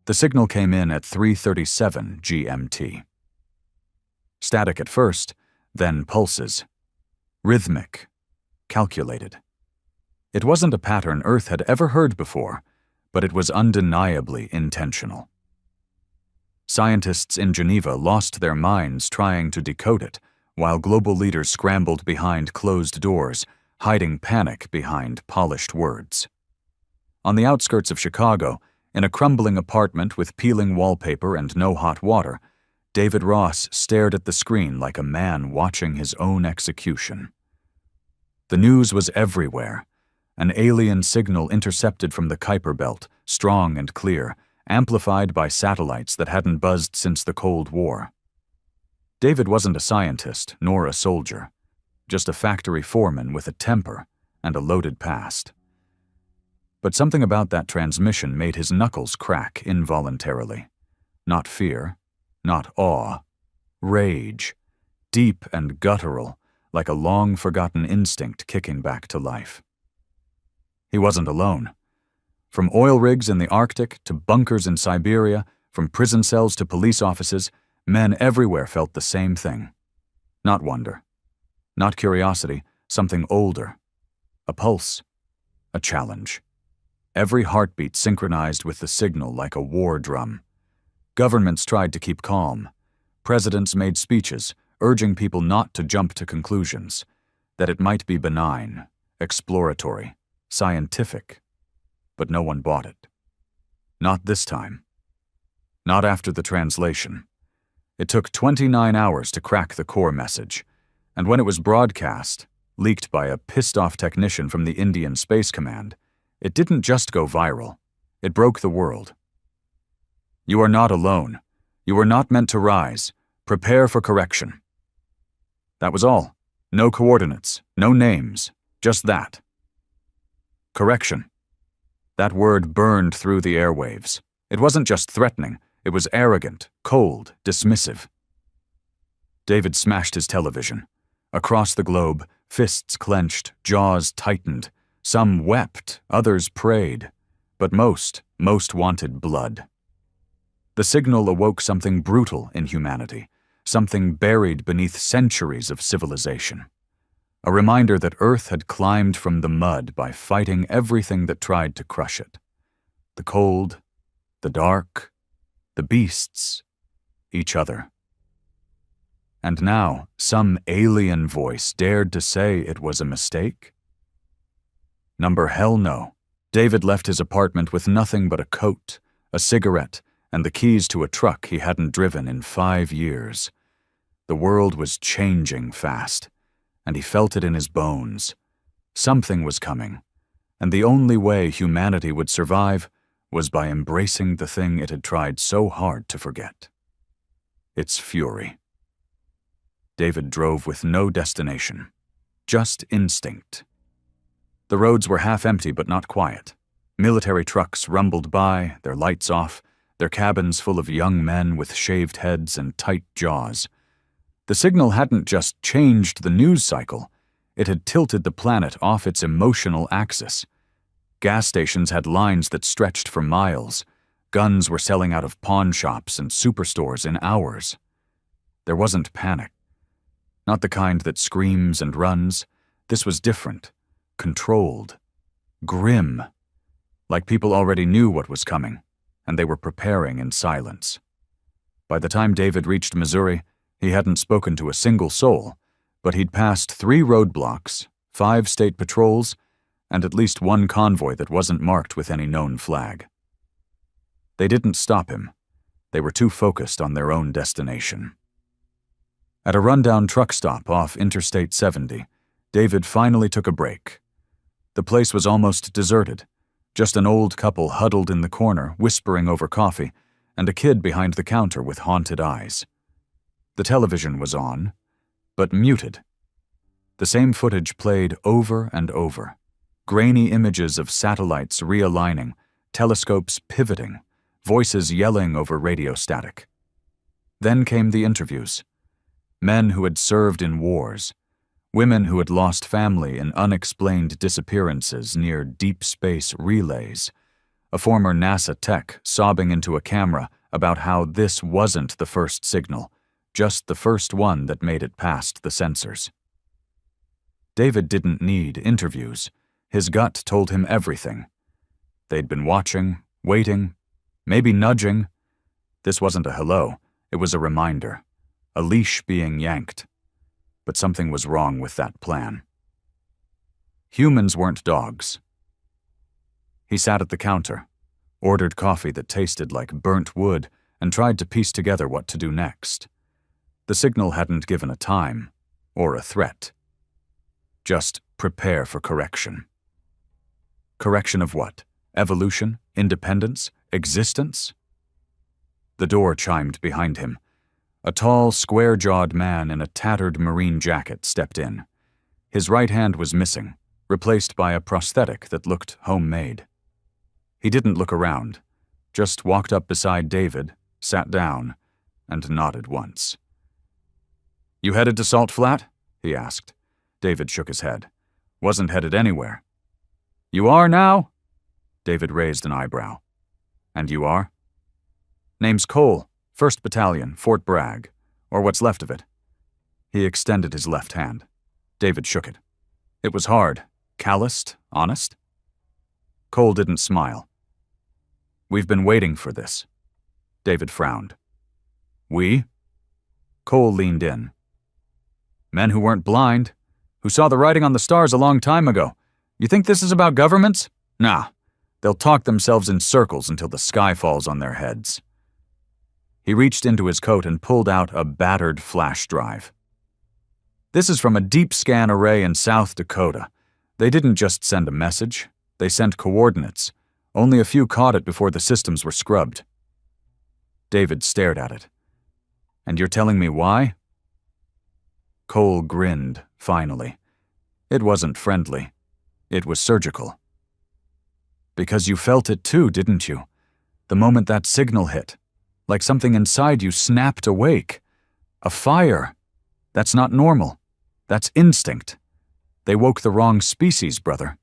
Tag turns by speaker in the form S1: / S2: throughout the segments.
S1: The signal came in at 3:37 GMT. Static at first, then pulses. Rhythmic. Calculated. It wasn't a pattern Earth had ever heard before, but it was undeniably intentional. Scientists in Geneva lost their minds trying to decode it, while global leaders scrambled behind closed doors, hiding panic behind polished words. On the outskirts of Chicago, in a crumbling apartment with peeling wallpaper and no hot water, David Ross stared at the screen like a man watching his own execution. The news was everywhere. An alien signal intercepted from the Kuiper Belt, strong and clear, amplified by satellites that hadn't buzzed since the Cold War. David wasn't a scientist, nor a soldier, just a factory foreman with a temper and a loaded past. But something about that transmission made his knuckles crack involuntarily. Not fear, not awe, rage, deep and guttural, like a long-forgotten instinct kicking back to life. He wasn't alone. From oil rigs in the Arctic to bunkers in Siberia, from prison cells to police offices, men everywhere felt the same thing. Not wonder, not curiosity, something older. A pulse, a challenge. Every heartbeat synchronized with the signal like a war drum. Governments tried to keep calm. Presidents made speeches, urging people not to jump to conclusions, that it might be benign, exploratory, scientific. But no one bought it. Not this time. Not after the translation. It took 29 hours to crack the core message, and when it was broadcast, leaked by a pissed-off technician from the Indian Space Command, it didn't just go viral. It broke the world. You are not alone. You were not meant to rise. Prepare for correction. That was all. No coordinates, no names, just that. Correction. That word burned through the airwaves. It wasn't just threatening, it was arrogant, cold, dismissive. David smashed his television. Across the globe, fists clenched, jaws tightened. Some wept, others prayed, but most wanted blood. The signal awoke something brutal in humanity, something buried beneath centuries of civilization. A reminder that Earth had climbed from the mud by fighting everything that tried to crush it. The cold, the dark, the beasts, each other. And now, some alien voice dared to say it was a mistake? Number hell no. David left his apartment with nothing but a coat, a cigarette, and the keys to a truck he hadn't driven in 5 years. The world was changing fast, and he felt it in his bones. Something was coming, and the only way humanity would survive was by embracing the thing it had tried so hard to forget. Its fury. David drove with no destination, just instinct. The roads were half empty but not quiet. Military trucks rumbled by, their lights off, their cabins full of young men with shaved heads and tight jaws. The signal hadn't just changed the news cycle, it had tilted the planet off its emotional axis. Gas stations had lines that stretched for miles. Guns were selling out of pawn shops and superstores in hours. There wasn't panic. Not the kind that screams and runs. This was different. Controlled, grim, like people already knew what was coming, and they were preparing in silence. By the time David reached Missouri, he hadn't spoken to a single soul, but he'd passed 3 roadblocks, 5 state patrols, and at least 1 convoy that wasn't marked with any known flag. They didn't stop him. They were too focused on their own destination. At a rundown truck stop off Interstate 70, David finally took a break. The place was almost deserted, just an old couple huddled in the corner, whispering over coffee, and a kid behind the counter with haunted eyes. The television was on, but muted. The same footage played over and over. Grainy images of satellites realigning, telescopes pivoting, voices yelling over radio static. Then came the interviews. Men who had served in wars, women who had lost family in unexplained disappearances near deep space relays, a former NASA tech sobbing into a camera about how this wasn't the first signal, just the first one that made it past the sensors. David didn't need interviews. His gut told him everything. They'd been watching, waiting, maybe nudging. This wasn't a hello, it was a reminder, a leash being yanked. But something was wrong with that plan. Humans weren't dogs. He sat at the counter, ordered coffee that tasted like burnt wood, and tried to piece together what to do next. The signal hadn't given a time or a threat. Just prepare for correction. Correction of what? Evolution? Independence? Existence? The door chimed behind him. A tall, square-jawed man in a tattered marine jacket stepped in. His right hand was missing, replaced by a prosthetic that looked homemade. He didn't look around, just walked up beside David, sat down, and nodded once. "You headed to Salt Flat?" he asked. David shook his head. "Wasn't headed anywhere." "You are now?" David raised an eyebrow. "And you are?" "Name's Cole, 1st Battalion, Fort Bragg, or what's left of it." He extended his left hand. David shook it. It was hard, calloused, honest. Cole didn't smile. "We've been waiting for this." David frowned. "We?" Cole leaned in. "Men who weren't blind, who saw the writing on the stars a long time ago. You think this is about governments? Nah. They'll talk themselves in circles until the sky falls on their heads." He reached into his coat and pulled out a battered flash drive. "This is from a deep scan array in South Dakota. They didn't just send a message, they sent coordinates. Only a few caught it before the systems were scrubbed." David stared at it. "And you're telling me why?" Cole grinned, finally. It wasn't friendly. It was surgical. "Because you felt it too, didn't you? The moment that signal hit. Like something inside you snapped awake. A fire. That's not normal. That's instinct. They woke the wrong species, brother."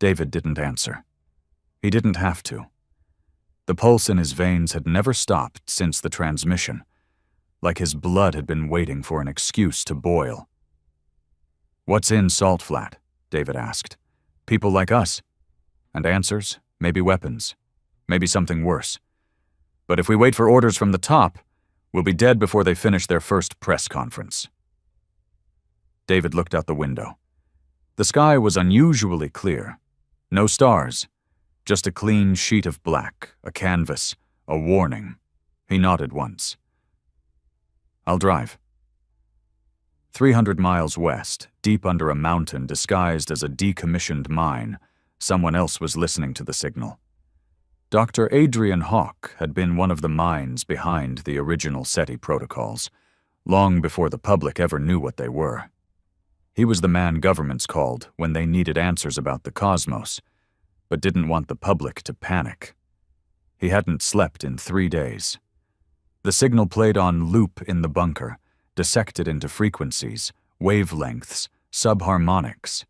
S1: David didn't answer. He didn't have to. The pulse in his veins had never stopped since the transmission, like his blood had been waiting for an excuse to boil. "What's in Salt Flat?" David asked. "People like us. And answers, maybe weapons, maybe something worse. But if we wait for orders from the top, we'll be dead before they finish their first press conference." David looked out the window. The sky was unusually clear. No stars, just a clean sheet of black, a canvas, a warning. He nodded once. "I'll drive." 300 miles west, deep under a mountain disguised as a decommissioned mine, someone else was listening to the signal. Dr. Adrian Hawk had been one of the minds behind the original SETI protocols, long before the public ever knew what they were. He was the man governments called when they needed answers about the cosmos, but didn't want the public to panic. He hadn't slept in 3 days. The signal played on loop in the bunker, dissected into frequencies, wavelengths, subharmonics.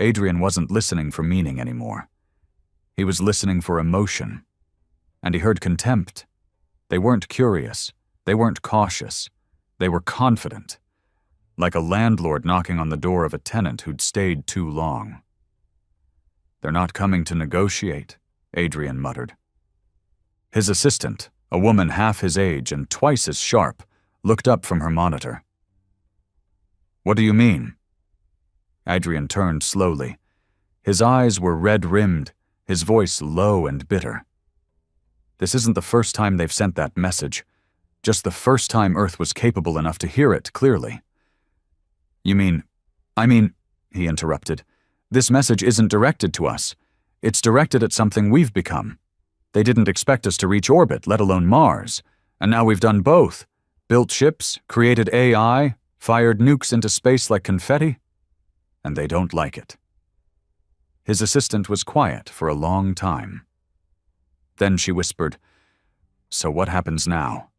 S1: Adrian wasn't listening for meaning anymore. He was listening for emotion. And he heard contempt. They weren't curious. They weren't cautious. They were confident. Like a landlord knocking on the door of a tenant who'd stayed too long. "They're not coming to negotiate," Adrian muttered. His assistant, a woman half his age and twice as sharp, looked up from her monitor. "What do you mean?" Adrian turned slowly. His eyes were red-rimmed, his voice low and bitter. "This isn't the first time they've sent that message, just the first time Earth was capable enough to hear it clearly." I mean, he interrupted, "this message isn't directed to us. It's directed at something we've become. They didn't expect us to reach orbit, let alone Mars. And now we've done both. Built ships, created AI, fired nukes into space like confetti. And they don't like it." His assistant was quiet for a long time. Then she whispered, "So what happens now?"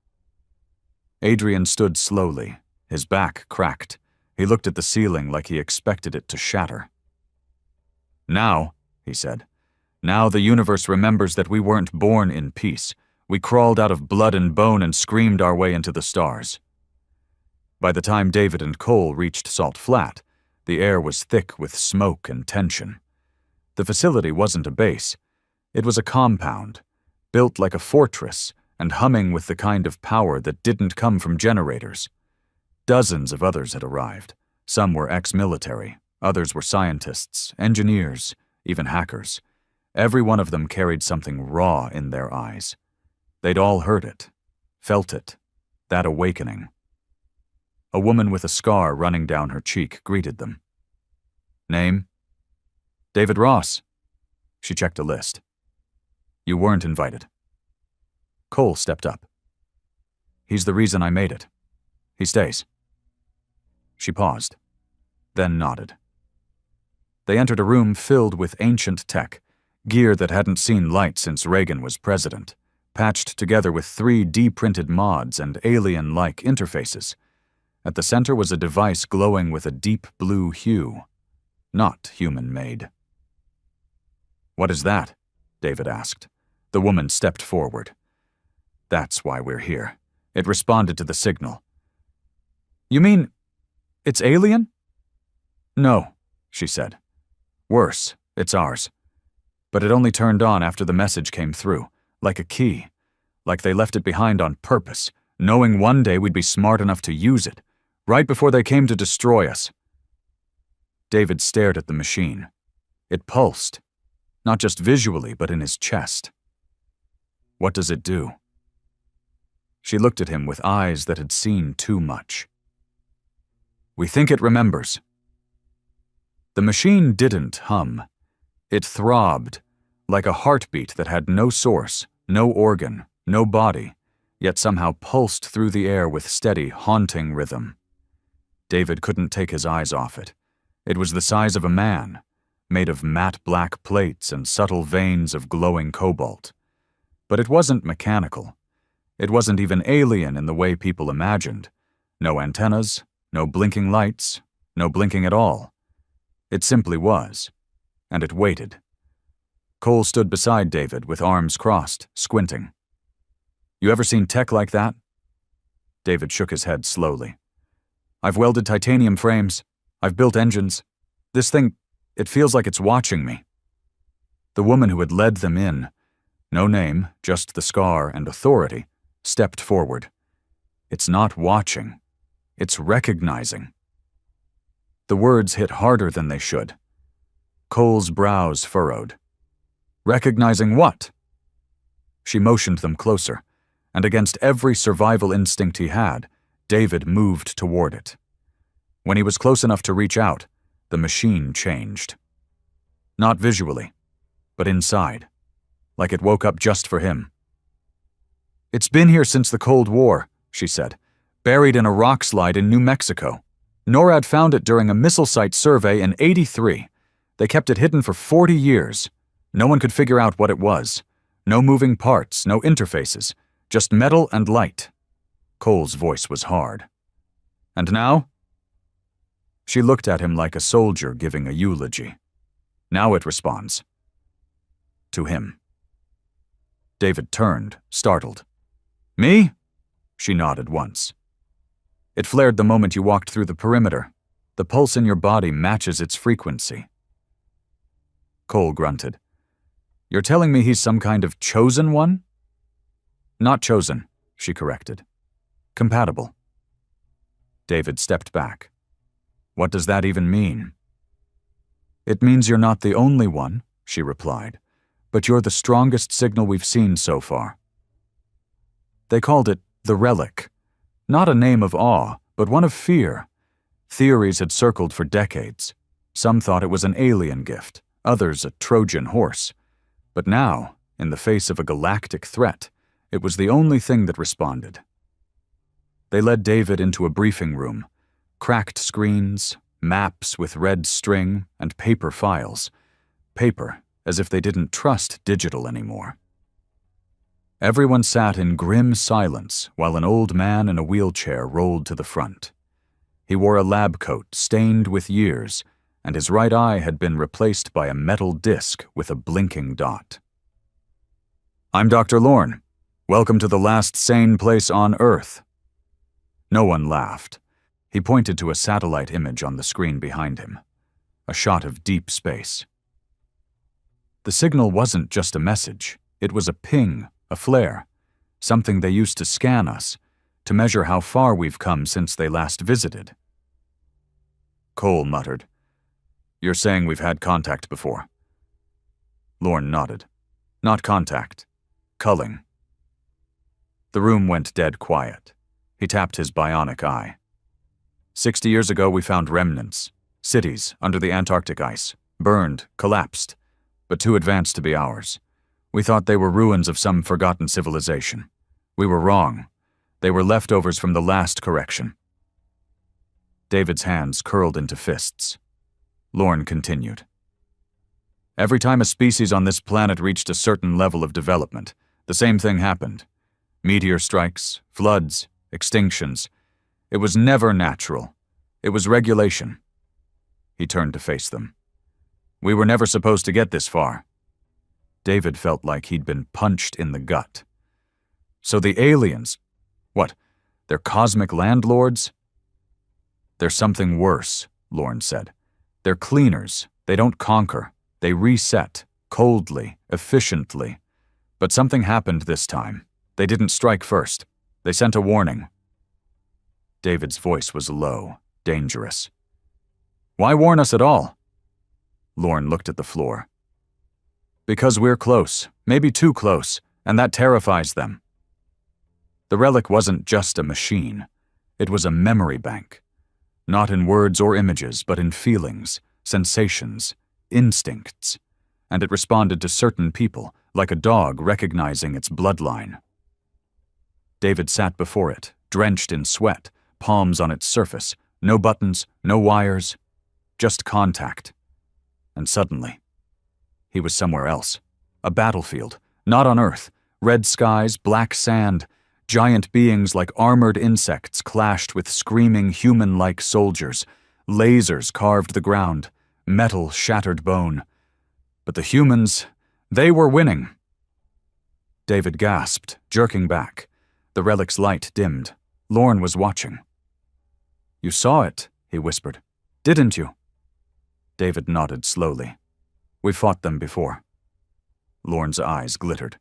S1: Adrian stood slowly, his back cracked. He looked at the ceiling like he expected it to shatter. "Now," he said, Now the universe remembers that we weren't born in peace. We crawled out of blood and bone and screamed our way into the stars. By the time David and Cole reached Salt Flat, the air was thick with smoke and tension. The facility wasn't a base. It was a compound, built like a fortress and humming with the kind of power that didn't come from generators. Dozens of others had arrived. Some were ex-military, others were scientists, engineers, even hackers. Every one of them carried something raw in their eyes. They'd all heard it, felt it, that awakening. A woman with a scar running down her cheek greeted them. Name? David Ross. She checked a list. You weren't invited. Cole stepped up. He's the reason I made it. He stays. She paused, then nodded. They entered a room filled with ancient tech, gear that hadn't seen light since Reagan was president, patched together with 3D-printed mods and alien-like interfaces. At the center was a device glowing with a deep blue hue, not human-made. What is that? David asked. The woman stepped forward. That's why we're here. It responded to the signal. You mean, it's alien? No, she said. Worse, it's ours. But it only turned on after the message came through, like a key, like they left it behind on purpose, knowing one day we'd be smart enough to use it, right before they came to destroy us. David stared at the machine. It pulsed, not just visually, but in his chest. What does it do? She looked at him with eyes that had seen too much. We think it remembers. The machine didn't hum. It throbbed, like a heartbeat that had no source, no organ, no body, yet somehow pulsed through the air with steady, haunting rhythm. David couldn't take his eyes off it. It was the size of a man, made of matte black plates and subtle veins of glowing cobalt. But it wasn't mechanical. It wasn't even alien in the way people imagined. No antennas, no blinking lights, no blinking at all. It simply was. And it waited. Cole stood beside David with arms crossed, squinting. You ever seen tech like that? David shook his head slowly. I've welded titanium frames. I've built engines. This thing, it feels like it's watching me. The woman who had led them in, no name, just the scar and authority, stepped forward. It's not watching. It's recognizing. The words hit harder than they should. Cole's brows furrowed. Recognizing what? She motioned them closer, and against every survival instinct he had, David moved toward it. When he was close enough to reach out, the machine changed. Not visually, but inside, like it woke up just for him. It's been here since the Cold War, she said, buried in a rock slide in New Mexico. NORAD found it during a missile site survey in '83. They kept it hidden for 40 years. No one could figure out what it was. No moving parts, no interfaces, just metal and light. Cole's voice was hard. And now? She looked at him like a soldier giving a eulogy. Now it responds. To him. David turned, startled. Me? She nodded once. It flared the moment you walked through the perimeter. The pulse in your body matches its frequency. Cole grunted. You're telling me he's some kind of chosen one? Not chosen, she corrected. Compatible. David stepped back. What does that even mean? It means you're not the only one, she replied, but you're the strongest signal we've seen so far. They called it the Relic. Not a name of awe, but one of fear. Theories had circled for decades. Some thought it was an alien gift, others a Trojan horse. But now, in the face of a galactic threat, it was the only thing that responded. They led David into a briefing room. Cracked screens, maps with red string, and paper files. Paper, as if they didn't trust digital anymore. Everyone sat in grim silence while an old man in a wheelchair rolled to the front. He wore a lab coat stained with years, and his right eye had been replaced by a metal disc with a blinking dot. "I'm Dr. Lorne. Welcome to the last sane place on Earth." No one laughed. He pointed to a satellite image on the screen behind him, a shot of deep space. The signal wasn't just a message. It was a ping, a flare, something they used to scan us, to measure how far we've come since they last visited. Cole muttered, "You're saying we've had contact before?" Lorne nodded. "Not contact. Culling." The room went dead quiet. He tapped his bionic eye. 60 years ago we found remnants, cities under the Antarctic ice, burned, collapsed, but too advanced to be ours. We thought they were ruins of some forgotten civilization. We were wrong. They were leftovers from the last correction. David's hands curled into fists. Lorne continued. "Every time a species on this planet reached a certain level of development, the same thing happened. Meteor strikes, floods, extinctions. It was never natural. It was regulation." He turned to face them. "We were never supposed to get this far." David felt like he'd been punched in the gut. "So the aliens, what, they're cosmic landlords?" "There's something worse," Lorne said. "They're cleaners. They don't conquer. They reset, coldly, efficiently. But something happened this time. They didn't strike first. They sent a warning." David's voice was low, dangerous. "Why warn us at all?" Lorne looked at the floor. "Because we're close, maybe too close, and that terrifies them." The relic wasn't just a machine. It was a memory bank. Not in words or images, but in feelings, sensations, instincts. And it responded to certain people, like a dog recognizing its bloodline. David sat before it, drenched in sweat, palms on its surface, no buttons, no wires, just contact. And suddenly, he was somewhere else. A battlefield, not on Earth. Red skies, black sand. Giant beings like armored insects clashed with screaming human-like soldiers. Lasers carved the ground. Metal shattered bone. But the humans, they were winning. David gasped, jerking back. The relic's light dimmed. Lorne was watching. "You saw it," he whispered. "Didn't you?" David nodded slowly. "We fought them before." Lorne's eyes glittered.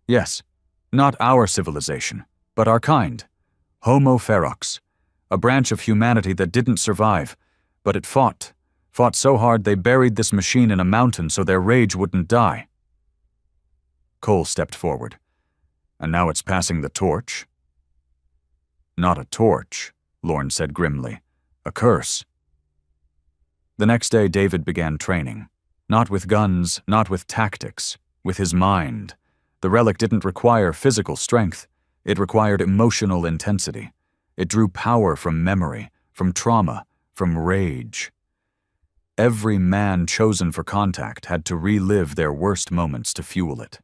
S1: "Yes, not our civilization, but our kind. Homo ferox, a branch of humanity that didn't survive, but it fought so hard they buried this machine in a mountain so their rage wouldn't die." Cole stepped forward. "And now it's passing the torch?" "Not a torch," Lorne said grimly. "A curse." The next day David began training. Not with guns, not with tactics, with his mind. The relic didn't require physical strength. It required emotional intensity. It drew power from memory, from trauma, from rage. Every man chosen for contact had to relive their worst moments to fuel it.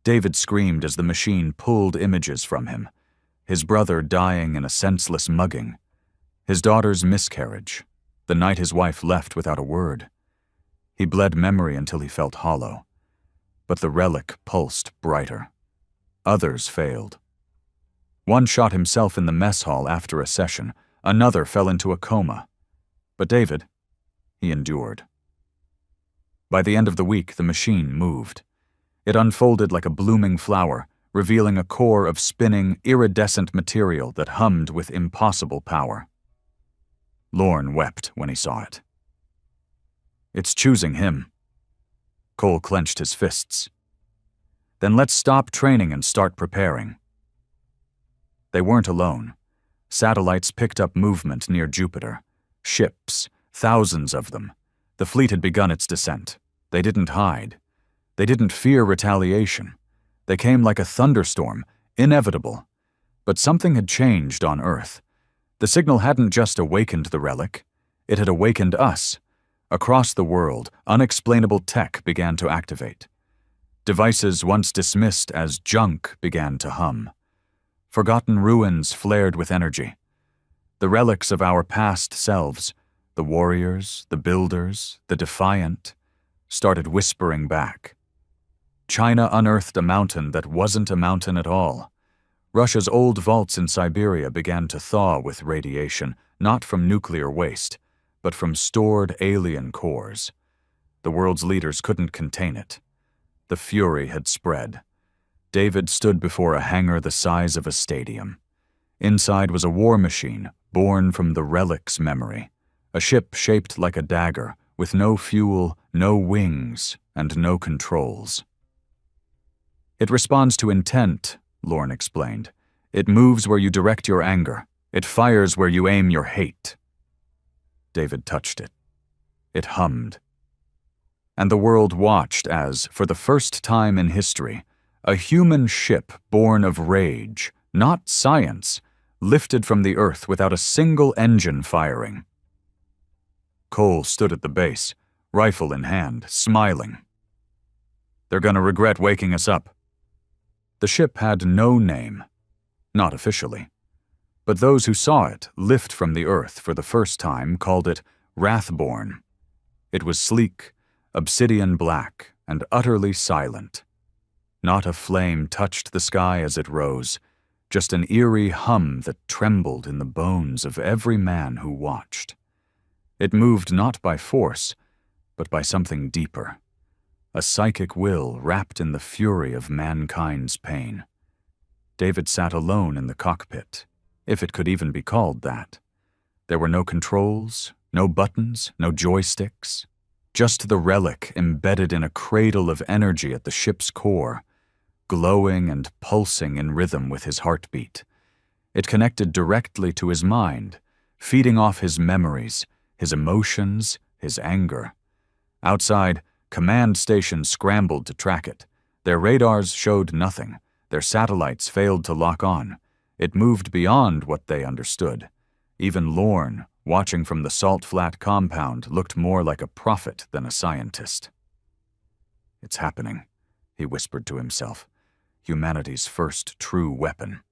S1: David screamed as the machine pulled images from him. His brother dying in a senseless mugging. His daughter's miscarriage. The night his wife left without a word. He bled memory until he felt hollow. But the relic pulsed brighter. Others failed. One shot himself in the mess hall after a session. Another fell into a coma. But David, he endured. By the end of the week, the machine moved. It unfolded like a blooming flower, revealing a core of spinning, iridescent material that hummed with impossible power. Lorne wept when he saw it. "It's choosing him." Cole clenched his fists. "Then let's stop training and start preparing." They weren't alone. Satellites picked up movement near Jupiter. Ships, thousands of them. The fleet had begun its descent. They didn't hide. They didn't fear retaliation. They came like a thunderstorm, inevitable. But something had changed on Earth. The signal hadn't just awakened the relic. It had awakened us. Across the world, unexplainable tech began to activate. Devices once dismissed as junk began to hum. Forgotten ruins flared with energy. The relics of our past selves, The warriors, the builders, the defiant, started whispering back. China unearthed a mountain that wasn't a mountain at all. Russia's old vaults in Siberia began to thaw with radiation, not from nuclear waste, but from stored alien cores. The world's leaders couldn't contain it. The fury had spread. David stood before a hangar the size of a stadium. Inside was a war machine, born from the relic's memory. A ship shaped like a dagger, with no fuel, no wings, and no controls. It responds to intent, Lorne explained. It moves where you direct your anger. It fires where you aim your hate. David touched it. It hummed. And the world watched as, for the first time in history, a human ship born of rage, not science, lifted from the earth without a single engine firing. Cole stood at the base, rifle in hand, smiling. "They're gonna regret waking us up." The ship had no name, not officially, but those who saw it lift from the earth for the first time called it Wrathborn. It was sleek, obsidian black, and utterly silent. Not a flame touched the sky as it rose, just an eerie hum that trembled in the bones of every man who watched. It moved not by force, but by something deeper. A psychic will wrapped in the fury of mankind's pain. David sat alone in the cockpit, if it could even be called that. There were no controls, no buttons, no joysticks, just the relic embedded in a cradle of energy at the ship's core, glowing and pulsing in rhythm with his heartbeat. It connected directly to his mind, feeding off his memories, his emotions, his anger. Outside, command stations scrambled to track it. Their radars showed nothing. Their satellites failed to lock on. It moved beyond what they understood. Even Lorne, watching from the Salt Flat compound, looked more like a prophet than a scientist. "It's happening," he whispered to himself. Humanity's first true weapon.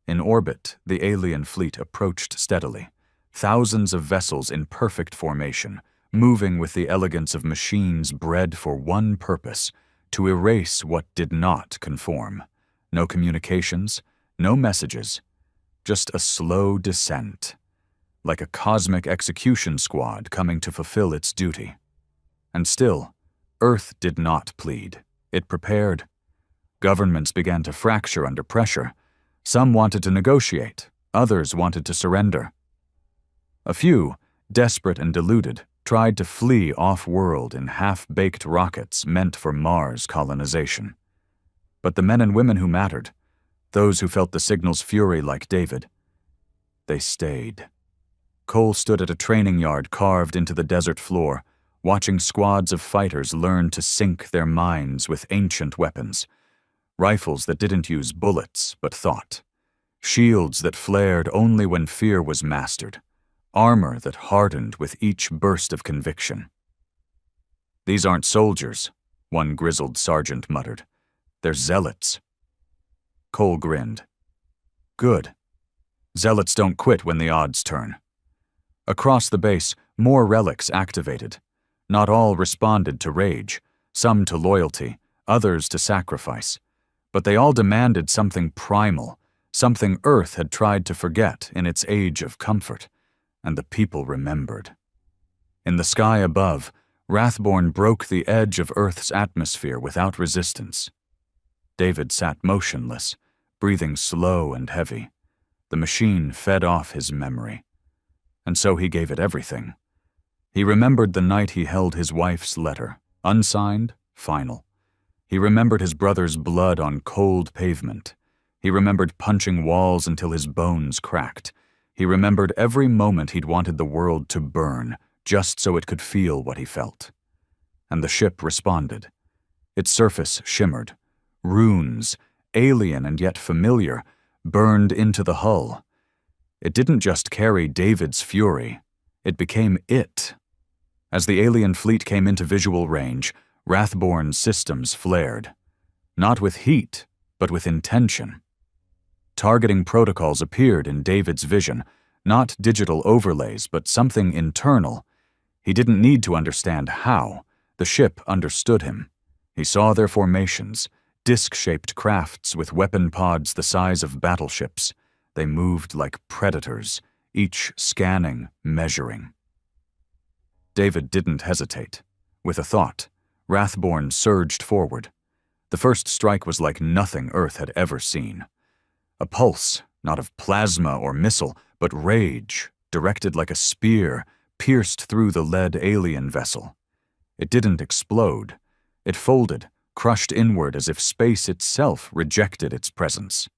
S1: In orbit, the alien fleet approached steadily. Thousands of vessels in perfect formation, moving with the elegance of machines bred for one purpose, to erase what did not conform. No communications, no messages, just a slow descent, like a cosmic execution squad coming to fulfill its duty. And still, Earth did not plead. It prepared. Governments began to fracture under pressure. Some wanted to negotiate, others wanted to surrender. A few, desperate and deluded, tried to flee off-world in half-baked rockets meant for Mars colonization. But the men and women who mattered, those who felt the signal's fury like David, they stayed. Cole stood at a training yard carved into the desert floor, watching squads of fighters learn to sync their minds with ancient weapons. Rifles that didn't use bullets but thought. Shields that flared only when fear was mastered. Armor that hardened with each burst of conviction. "These aren't soldiers," one grizzled sergeant muttered. "They're zealots." Cole grinned. "Good. Zealots don't quit when the odds turn." Across the base, more relics activated. Not all responded to rage, some to loyalty, others to sacrifice. But they all demanded something primal, something Earth had tried to forget in its age of comfort. And the people remembered. In the sky above, Wrathborn broke the edge of Earth's atmosphere without resistance. David sat motionless, breathing slow and heavy. The machine fed off his memory. And so he gave it everything. He remembered the night he held his wife's letter, unsigned, final. He remembered his brother's blood on cold pavement. He remembered punching walls until his bones cracked. He remembered every moment he'd wanted the world to burn, just so it could feel what he felt. And the ship responded. Its surface shimmered. Runes, alien and yet familiar, burned into the hull. It didn't just carry David's fury. It became it. As the alien fleet came into visual range, Wrathborn's systems flared. Not with heat, but with intention. Targeting protocols appeared in David's vision, Not digital overlays, but something internal. He didn't need to understand how. The ship understood him. He saw their formations, disc-shaped crafts with weapon pods the size of battleships. They moved like predators, each scanning, measuring. David didn't hesitate. With a thought, Wrathborn surged forward. The first strike was like nothing Earth had ever seen. A pulse, not of plasma or missile, but rage, directed like a spear, pierced through the lead alien vessel. It didn't explode. It folded, crushed inward as if space itself rejected its presence.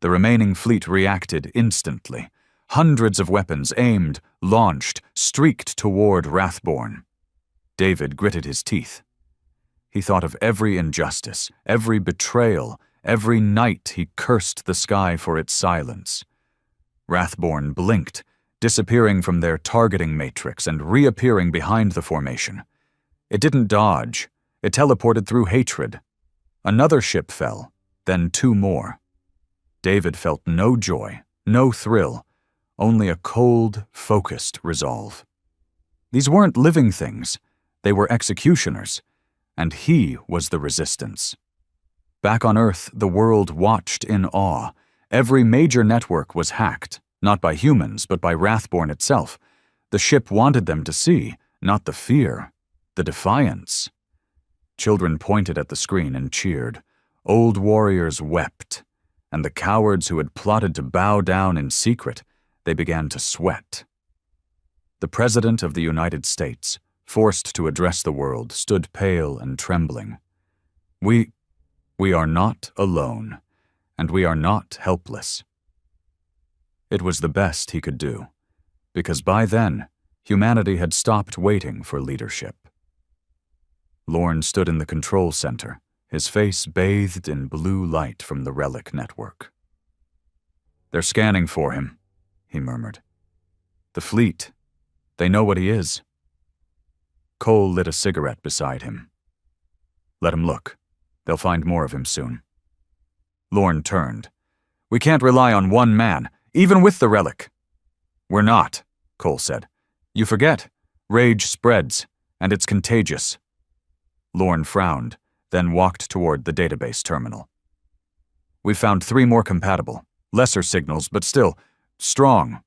S1: The remaining fleet reacted instantly. Hundreds of weapons aimed, launched, streaked toward Wrathborn. David gritted his teeth. He thought of every injustice, every betrayal, every night he cursed the sky for its silence. Wrathborn blinked, disappearing from their targeting matrix and reappearing behind the formation. It didn't dodge. It teleported through hatred. Another ship fell, then two more. David felt no joy, no thrill, only a cold, focused resolve. These weren't living things. They were executioners, and he was the resistance. Back on Earth, the world watched in awe. Every major network was hacked, not by humans, but by Wrathborn itself. The ship wanted them to see, not the fear, the defiance. Children pointed at the screen and cheered. Old warriors wept, and the cowards who had plotted to bow down in secret, they began to sweat. The President of the United States, forced to address the world, stood pale and trembling. We are not alone, and we are not helpless. It was the best he could do, because by then, humanity had stopped waiting for leadership. Lorne stood in the control center, his face bathed in blue light from the relic network. "They're scanning for him," he murmured. "The fleet. They know what he is." Cole lit a cigarette beside him. "Let him look. They'll find more of him soon." Lorne turned. "We can't rely on one man, even with the relic." "We're not," Cole said. "You forget. Rage spreads, and it's contagious." Lorne frowned, then walked toward the database terminal. "We found 3 more compatible. Lesser signals, but still strong."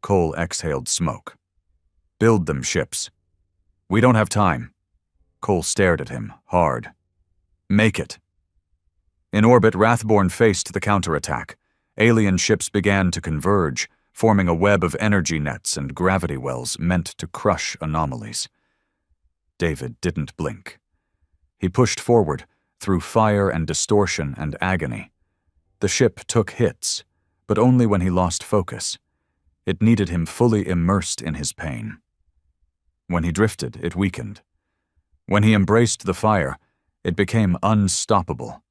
S1: Cole exhaled smoke. "Build them ships." "We don't have time." Cole stared at him, hard. "Make it." In orbit, Wrathborn faced the counterattack. Alien ships began to converge, forming a web of energy nets and gravity wells meant to crush anomalies. David didn't blink. He pushed forward, through fire and distortion and agony. The ship took hits, but only when he lost focus. It needed him fully immersed in his pain. When he drifted, it weakened. When he embraced the fire, it became unstoppable.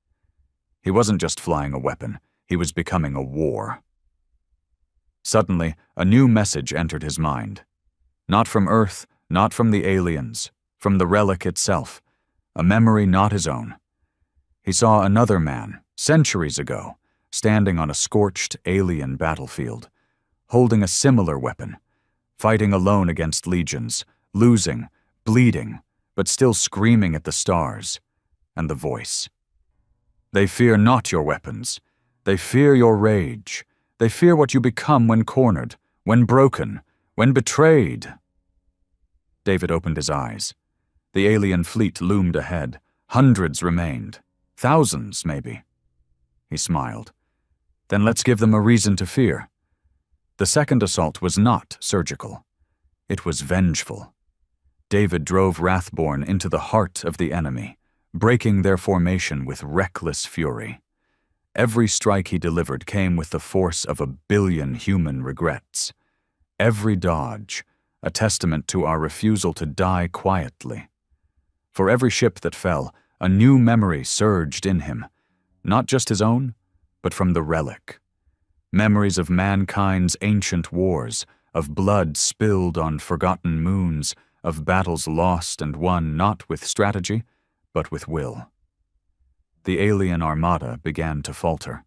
S1: He wasn't just flying a weapon, he was becoming a war. Suddenly, a new message entered his mind. Not from Earth, not from the aliens, from the relic itself, a memory not his own. He saw another man, centuries ago, standing on a scorched alien battlefield, holding a similar weapon, fighting alone against legions, losing, bleeding, but still screaming at the stars, and the voice. "They fear not your weapons. They fear your rage. They fear what you become when cornered, when broken, when betrayed." David opened his eyes. The alien fleet loomed ahead. Hundreds remained. Thousands, maybe. He smiled. "Then let's give them a reason to fear." The second assault was not surgical. It was vengeful. David drove Wrathborn into the heart of the enemy, breaking their formation with reckless fury. Every strike he delivered came with the force of 1,000,000,000 human regrets. Every dodge, a testament to our refusal to die quietly. For every ship that fell, a new memory surged in him, not just his own, but from the relic. Memories of mankind's ancient wars, of blood spilled on forgotten moons, of battles lost and won not with strategy, but with will. The alien armada began to falter.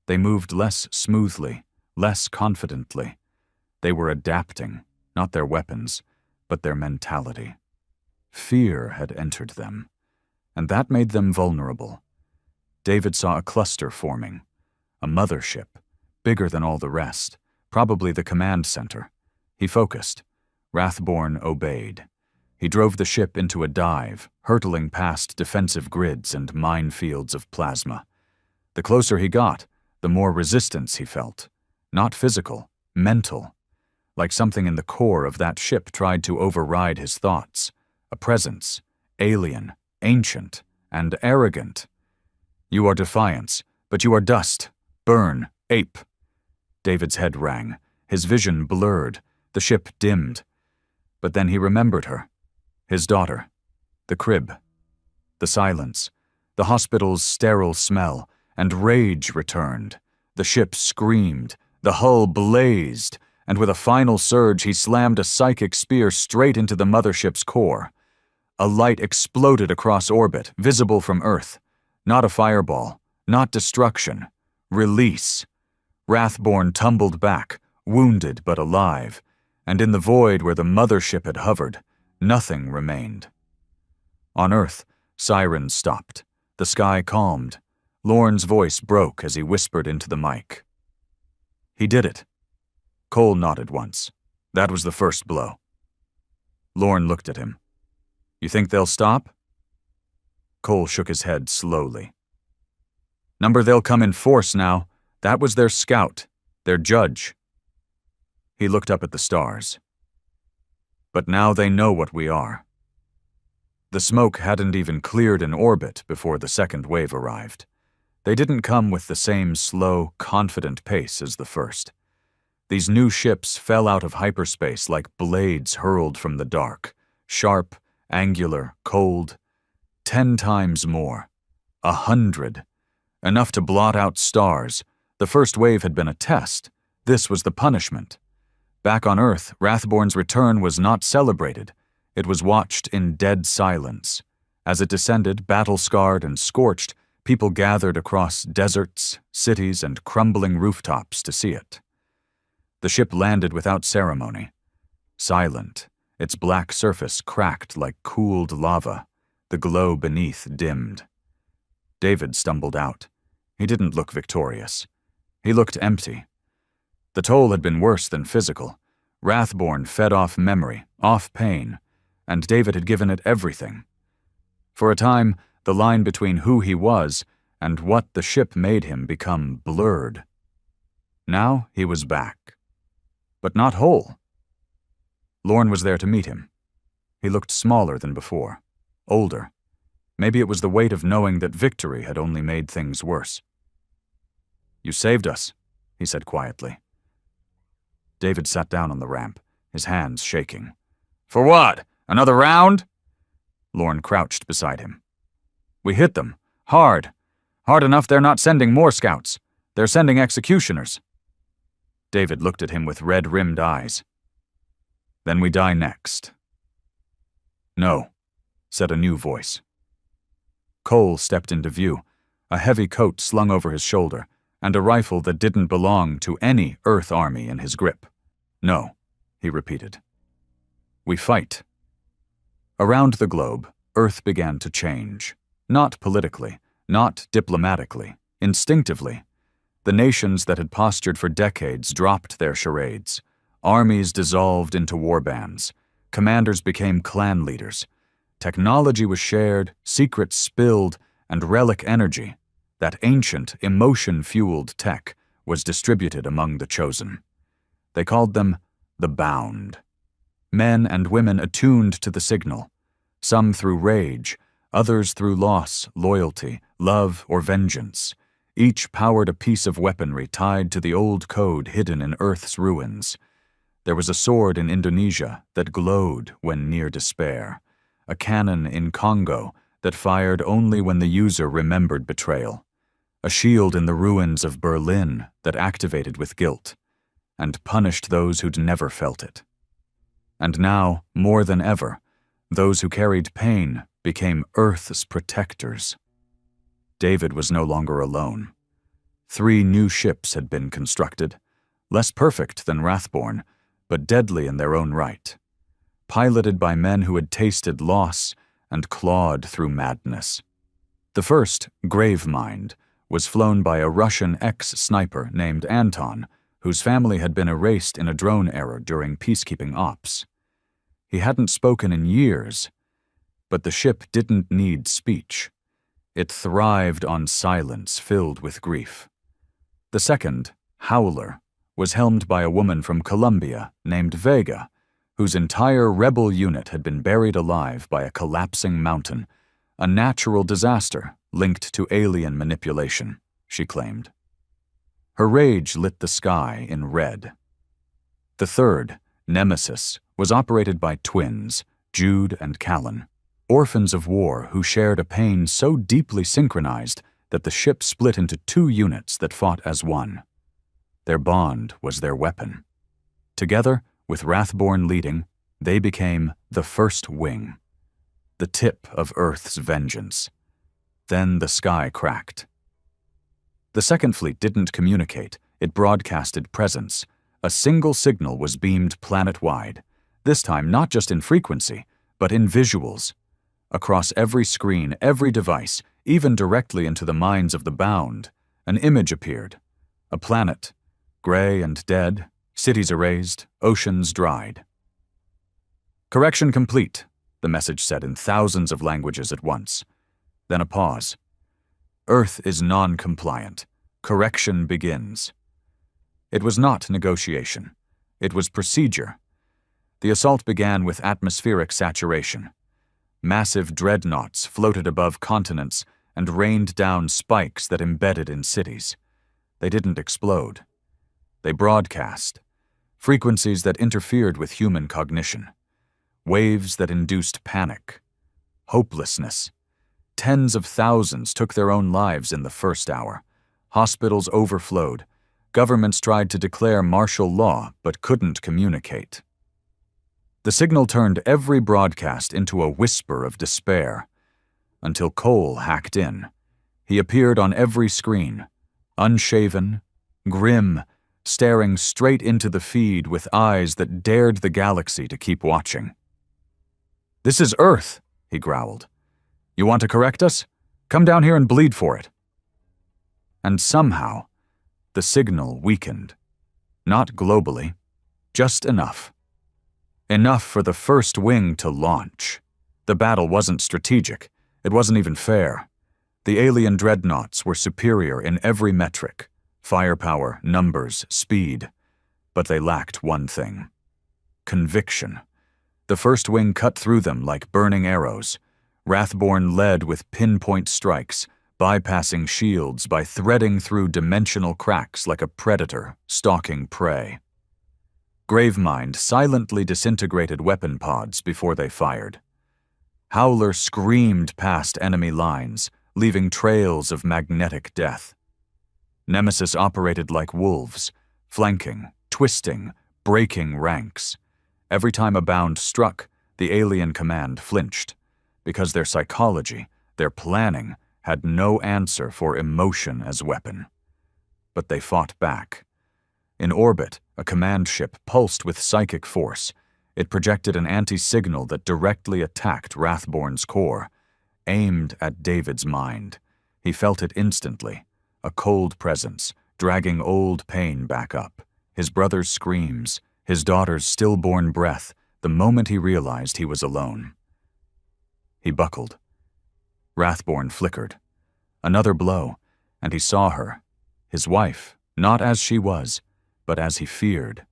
S1: They moved less smoothly, less confidently. They were adapting, not their weapons, but their mentality. Fear had entered them, and that made them vulnerable. David saw a cluster forming, a mothership, bigger than all the rest, probably the command center. He focused. Rathborn obeyed. He drove the ship into a dive, hurtling past defensive grids and minefields of plasma. The closer he got, the more resistance he felt. Not physical, mental. Like something in the core of that ship tried to override his thoughts. A presence, alien, ancient, and arrogant. "You are defiance, but you are dust. Burn, ape." David's head rang, his vision blurred, the ship dimmed. But then he remembered her. His daughter. The crib. The silence. The hospital's sterile smell, and rage returned. The ship screamed, the hull blazed, and with a final surge he slammed a psychic spear straight into the mothership's core. A light exploded across orbit, visible from Earth. Not a fireball, not destruction. Release. Rathborn tumbled back, wounded but alive, and in the void where the mothership had hovered, nothing remained. On Earth, sirens stopped. The sky calmed. Lorne's voice broke as he whispered into the mic. "He did it." Cole nodded once. "That was the first blow." Lorne looked at him. "You think they'll stop?" Cole shook his head slowly. "Number they'll come in force now. That was their scout, their judge." He looked up at the stars. "But now they know what we are." The smoke hadn't even cleared in orbit before the second wave arrived. They didn't come with the same slow, confident pace as the first. These new ships fell out of hyperspace like blades hurled from the dark, sharp, angular, cold. 10 times more. 100. Enough to blot out stars. The first wave had been a test. This was the punishment. Back on Earth, Rathborn's return was not celebrated. It was watched in dead silence. As it descended, battle-scarred and scorched, people gathered across deserts, cities, and crumbling rooftops to see it. The ship landed without ceremony. Silent, its black surface cracked like cooled lava, the glow beneath dimmed. David stumbled out. He didn't look victorious. He looked empty. The toll had been worse than physical. Rathborn fed off memory, off pain, and David had given it everything. For a time, the line between who he was and what the ship made him become blurred. Now he was back. But not whole. Lorne was there to meet him. He looked smaller than before, older. Maybe it was the weight of knowing that victory had only made things worse. "You saved us," he said quietly. David sat down on the ramp, his hands shaking. "For what? Another round?" Lorne crouched beside him. "We hit them. Hard. Hard enough they're not sending more scouts. They're sending executioners." David looked at him with red-rimmed eyes. "Then we die next." "No," said a new voice. Cole stepped into view, a heavy coat slung over his shoulder, and a rifle that didn't belong to any Earth army in his grip. "No," he repeated. "We fight." Around the globe, Earth began to change. Not politically, not diplomatically, instinctively. The nations that had postured for decades dropped their charades. Armies dissolved into warbands. Commanders became clan leaders. Technology was shared, secrets spilled, and relic energy, that ancient, emotion-fueled tech, was distributed among the chosen. They called them the Bound. Men and women attuned to the signal, some through rage, others through loss, loyalty, love, or vengeance. Each powered a piece of weaponry tied to the old code hidden in Earth's ruins. There was a sword in Indonesia that glowed when near despair, a cannon in Congo that fired only when the user remembered betrayal, a shield in the ruins of Berlin that activated with guilt, and punished those who'd never felt it. And now, more than ever, those who carried pain became Earth's protectors. David was no longer alone. 3 new ships had been constructed. less perfect than Rathborn, but deadly in their own right, piloted by men who had tasted loss and clawed through madness. The first, Gravemind, was flown by a Russian ex-sniper named Anton, whose family had been erased in a drone error during peacekeeping ops. He hadn't spoken in years, but the ship didn't need speech. It thrived on silence filled with grief. The second, Howler, was helmed by a woman from Colombia named Vega, whose entire rebel unit had been buried alive by a collapsing mountain, a natural disaster linked to alien manipulation, she claimed. Her rage lit the sky in red. The third, Nemesis, was operated by twins, Jude and Callan, orphans of war who shared a pain so deeply synchronized that the ship split into two units that fought as one. Their bond was their weapon. Together, with Rathborn leading, they became the First Wing, the tip of Earth's vengeance. Then the sky cracked. The Second Fleet didn't communicate, it broadcasted presence. A single signal was beamed planet-wide, this time not just in frequency, but in visuals. Across every screen, every device, even directly into the minds of the bound, an image appeared. A planet, gray and dead, cities erased, oceans dried. "Correction complete," the message said in thousands of languages at once. Then a pause. "Earth is non-compliant. Correction begins." It was not negotiation. It was procedure. The assault began with atmospheric saturation. Massive dreadnoughts floated above continents and rained down spikes that embedded in cities. They didn't explode. They broadcast. Frequencies that interfered with human cognition. Waves that induced panic. Hopelessness. Tens of thousands took their own lives in the first hour. Hospitals overflowed. Governments tried to declare martial law but couldn't communicate. The signal turned every broadcast into a whisper of despair, until Cole hacked in. He appeared on every screen, unshaven, grim, staring straight into the feed with eyes that dared the galaxy to keep watching. "This is Earth," he growled. "You want to correct us? Come down here and bleed for it." And somehow, the signal weakened. Not globally, just enough. Enough for the First Wing to launch. The battle wasn't strategic. It wasn't even fair. The alien dreadnoughts were superior in every metric: firepower, numbers, speed. But they lacked one thing: conviction. The First Wing cut through them like burning arrows. Rathborn led with pinpoint strikes, bypassing shields by threading through dimensional cracks like a predator stalking prey. Gravemind silently disintegrated weapon pods before they fired. Howler screamed past enemy lines, leaving trails of magnetic death. Nemesis operated like wolves, flanking, twisting, breaking ranks. Every time a bound struck, the alien command flinched, because their psychology, their planning, had no answer for emotion as weapon. But they fought back. In orbit, a command ship pulsed with psychic force. It projected an anti-signal that directly attacked Rathborn's core, aimed at David's mind. He felt it instantly, a cold presence, dragging old pain back up. His brother's screams, his daughter's stillborn breath, the moment he realized he was alone. He buckled. Rathborn flickered. Another blow, and he saw her, his wife, not as she was, but as he feared,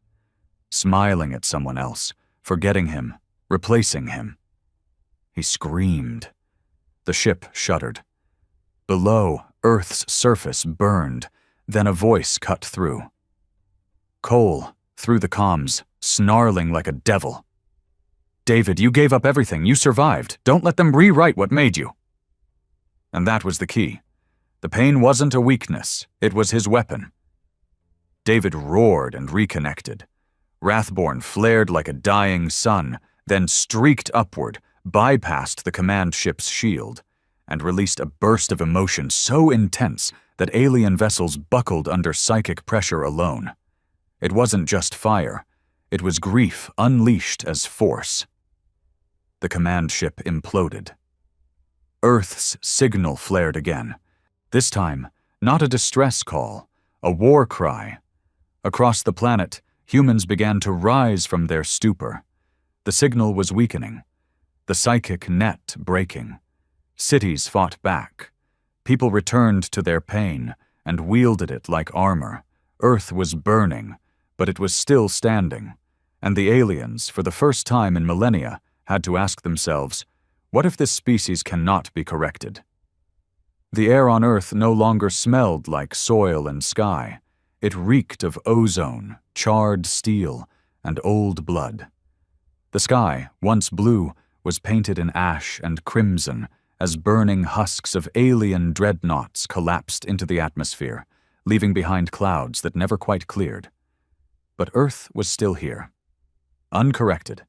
S1: smiling at someone else, forgetting him, replacing him. He screamed. The ship shuddered. Below, Earth's surface burned, then a voice cut through. Cole, through the comms, snarling like a devil. "David, you gave up everything. You survived. Don't let them rewrite what made you." And that was the key. The pain wasn't a weakness. It was his weapon. David roared and reconnected. Rathborn flared like a dying sun, then streaked upward, bypassed the command ship's shield, and released a burst of emotion so intense that alien vessels buckled under psychic pressure alone. It wasn't just fire. It was grief unleashed as force. The command ship imploded. Earth's signal flared again. This time, not a distress call, a war cry. Across the planet, humans began to rise from their stupor. The signal was weakening. The psychic net breaking. Cities fought back. People returned to their pain and wielded it like armor. Earth was burning, but it was still standing. And the aliens, for the first time in millennia, had to ask themselves, what if this species cannot be corrected? The air on Earth no longer smelled like soil and sky. It reeked of ozone, charred steel, and old blood. The sky, once blue, was painted in ash and crimson as burning husks of alien dreadnoughts collapsed into the atmosphere, leaving behind clouds that never quite cleared. But Earth was still here, uncorrected.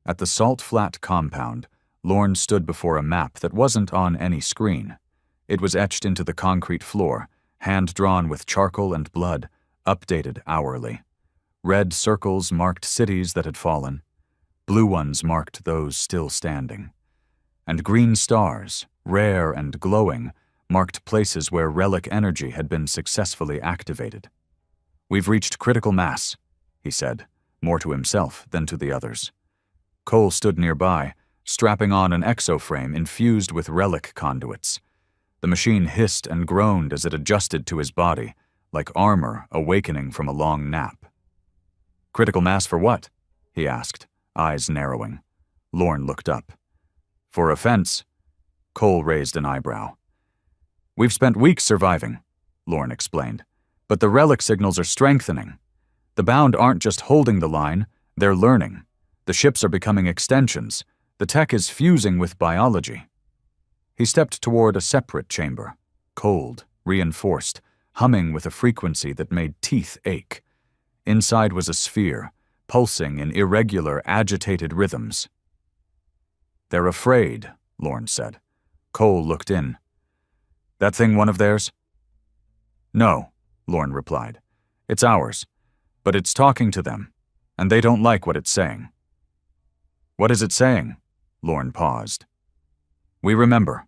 S1: At the Salt Flat compound, Lorne stood before a map that wasn't on any screen. It was etched into the concrete floor, hand-drawn with charcoal and blood, updated hourly. Red circles marked cities that had fallen. Blue ones marked those still standing. And green stars, rare and glowing, marked places where relic energy had been successfully activated. "We've reached critical mass," he said, more to himself than to the others. Cole stood nearby, strapping on an exoframe infused with relic conduits. The machine hissed and groaned as it adjusted to his body, like armor awakening from a long nap. "Critical mass for what?" he asked, eyes narrowing. Lorne looked up. "For offense." Cole raised an eyebrow. "We've spent weeks surviving," Lorne explained, "but the relic signals are strengthening. The Bound aren't just holding the line, they're learning. The ships are becoming extensions. The tech is fusing with biology." He stepped toward a separate chamber, cold, reinforced, humming with a frequency that made teeth ache. Inside was a sphere, pulsing in irregular, agitated rhythms. "They're afraid," Lorne said. Cole looked in. "That thing one of theirs?" "No," Lorne replied. "It's ours. But it's talking to them, and they don't like what it's saying." "What is it saying?" Lorne paused. "We remember."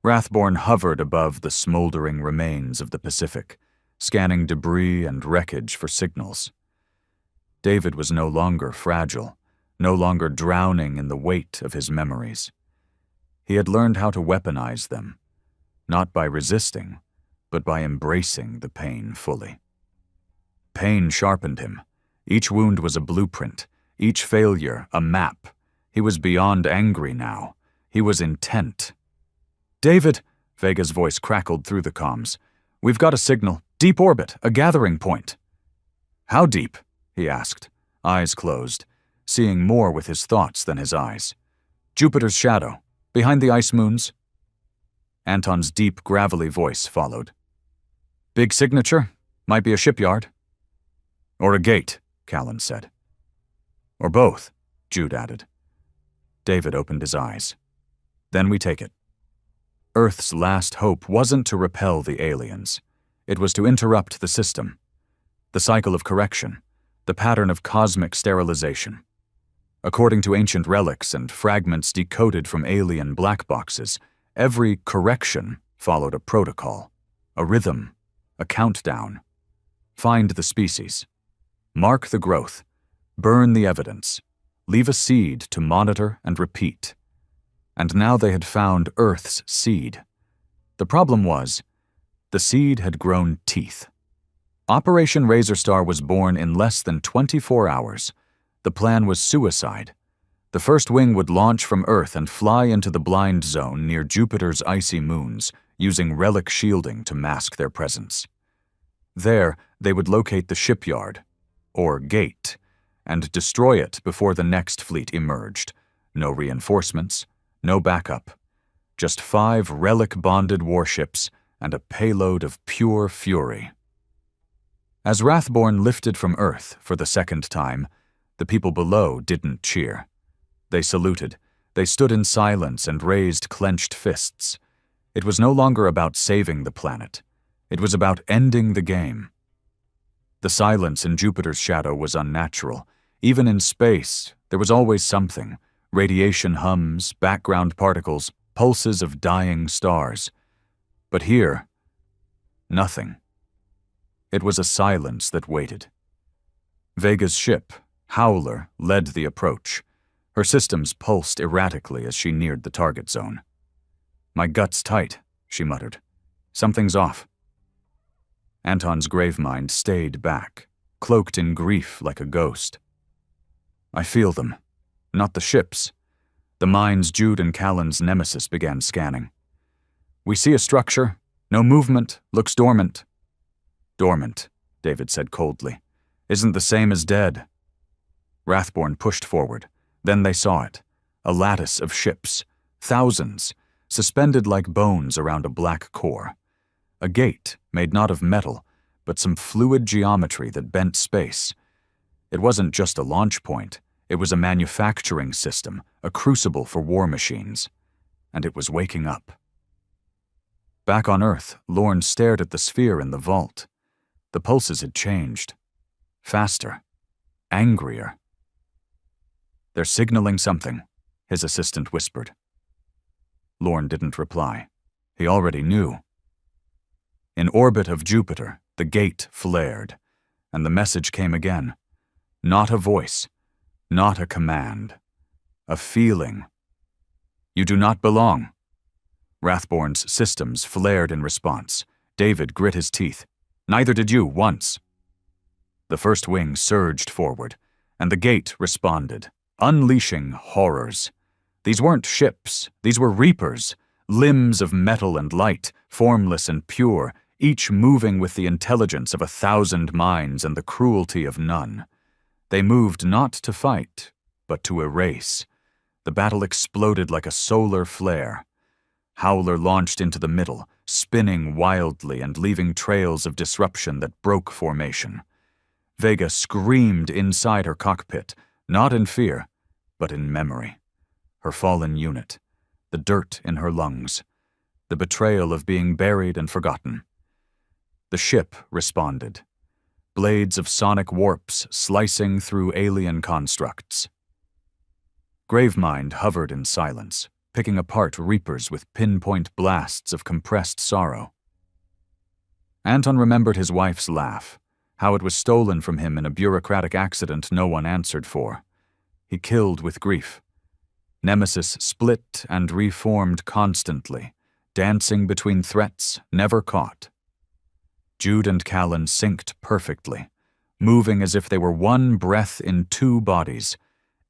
S1: Rathborn hovered above the smoldering remains of the Pacific, scanning debris and wreckage for signals. David was no longer fragile, no longer drowning in the weight of his memories. He had learned how to weaponize them, not by resisting, but by embracing the pain fully. Pain sharpened him. Each wound was a blueprint, each failure a map. He was beyond angry now. He was intent. "David," Vega's voice crackled through the comms. "We've got a signal. Deep orbit, a gathering point." "How deep?" he asked, eyes closed, seeing more with his thoughts than his eyes. "Jupiter's shadow, behind the ice moons." Anton's deep, gravelly voice followed. "Big signature? Might be a shipyard." "Or a gate," Callan said. "Or both," Jude added. David opened his eyes. "Then we take it." Earth's last hope wasn't to repel the aliens. It was to interrupt the system. The cycle of correction, the pattern of cosmic sterilization. According to ancient relics and fragments decoded from alien black boxes, every correction followed a protocol, a rhythm, a countdown. Find the species. Mark the growth. Burn the evidence. Leave a seed to monitor and repeat. And now they had found Earth's seed. The problem was, the seed had grown teeth. Operation Razor Star was born in less than 24 hours. The plan was suicide. The first wing would launch from Earth and fly into the blind zone near Jupiter's icy moons, using relic shielding to mask their presence. There, they would locate the shipyard, or gate, and destroy it before the next fleet emerged. No reinforcements, no backup. Just 5 relic-bonded warships and a payload of pure fury. As Rathborn lifted from Earth for the second time, the people below didn't cheer. They saluted. They stood in silence and raised clenched fists. It was no longer about saving the planet. It was about ending the game. The silence in Jupiter's shadow was unnatural. Even in space, there was always something. Radiation hums, background particles, pulses of dying stars. But here, nothing. It was a silence that waited. Vega's ship, Howler, led the approach. Her systems pulsed erratically as she neared the target zone. "My gut's tight," she muttered. "Something's off." Anton's grave mind stayed back, cloaked in grief like a ghost. "I feel them. Not the ships." The minds Jude and Callan's nemesis began scanning. "We see a structure. No movement. Looks dormant." "Dormant," David said coldly. "Isn't the same as dead." Rathborn pushed forward. Then they saw it. A lattice of ships. Thousands, suspended like bones around a black core. A gate made not of metal, but some fluid geometry that bent space. It wasn't just a launch point. It was a manufacturing system, a crucible for war machines. And it was waking up. Back on Earth, Lorne stared at the sphere in the vault. The pulses had changed. Faster. Angrier. "They're signaling something," his assistant whispered. Lorne didn't reply. He already knew. In orbit of Jupiter, the gate flared, and the message came again. Not a voice, not a command. A feeling. "You do not belong." Rathborn's systems flared in response. David grit his teeth. "Neither did you, once." The first wing surged forward, and the gate responded, unleashing horrors. These weren't ships, these were reapers, limbs of metal and light, formless and pure, each moving with the intelligence of 1,000 minds and the cruelty of none. They moved not to fight, but to erase. The battle exploded like a solar flare. Howler launched into the middle, spinning wildly and leaving trails of disruption that broke formation. Vega screamed inside her cockpit, not in fear, but in memory. Her fallen unit, the dirt in her lungs, the betrayal of being buried and forgotten. The ship responded, blades of sonic warps slicing through alien constructs. Gravemind hovered in silence, picking apart reapers with pinpoint blasts of compressed sorrow. Anton remembered his wife's laugh, how it was stolen from him in a bureaucratic accident no one answered for. He killed with grief. Nemesis split and reformed constantly, dancing between threats never caught. Jude and Callan synced perfectly, moving as if they were one breath in two bodies.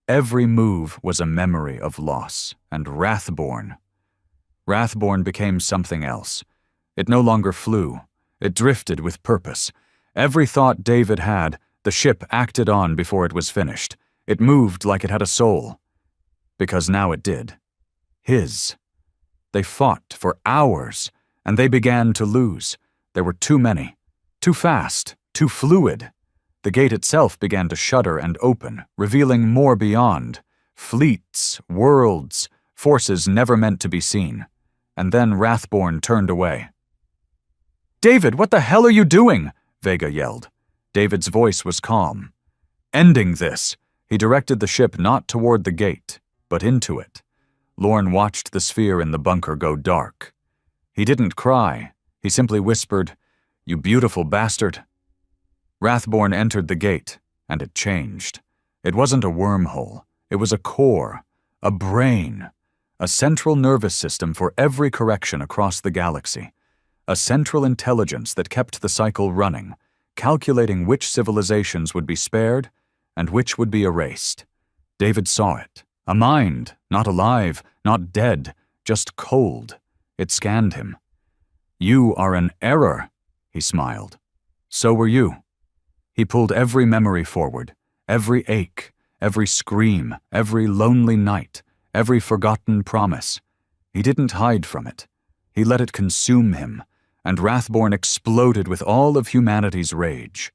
S1: Every move was a memory of loss, and Rathborn became something else. It no longer flew. It drifted with purpose. Every thought David had, the ship acted on before it was finished. It moved like it had a soul. Because now it did. His. They fought for hours, and they began to lose. There were too many. Too fast. Too fluid. The gate itself began to shudder and open, revealing more beyond. Fleets, worlds, forces never meant to be seen. And then Rathborn turned away. "David, what the hell are you doing?" Vega yelled. David's voice was calm. "Ending this." He directed the ship not toward the gate, but into it. Lorne watched the sphere in the bunker go dark. He didn't cry. He simply whispered, "You beautiful bastard." Rathborn entered the gate, and it changed. It wasn't a wormhole. It was a core, a brain, a central nervous system for every correction across the galaxy, a central intelligence that kept the cycle running, calculating which civilizations would be spared and which would be erased. David saw it. A mind, not alive, not dead, just cold. It scanned him. "You are an error," he smiled. "So were you." He pulled every memory forward, every ache, every scream, every lonely night, every forgotten promise. He didn't hide from it. He let it consume him, and Rathborn exploded with all of humanity's rage.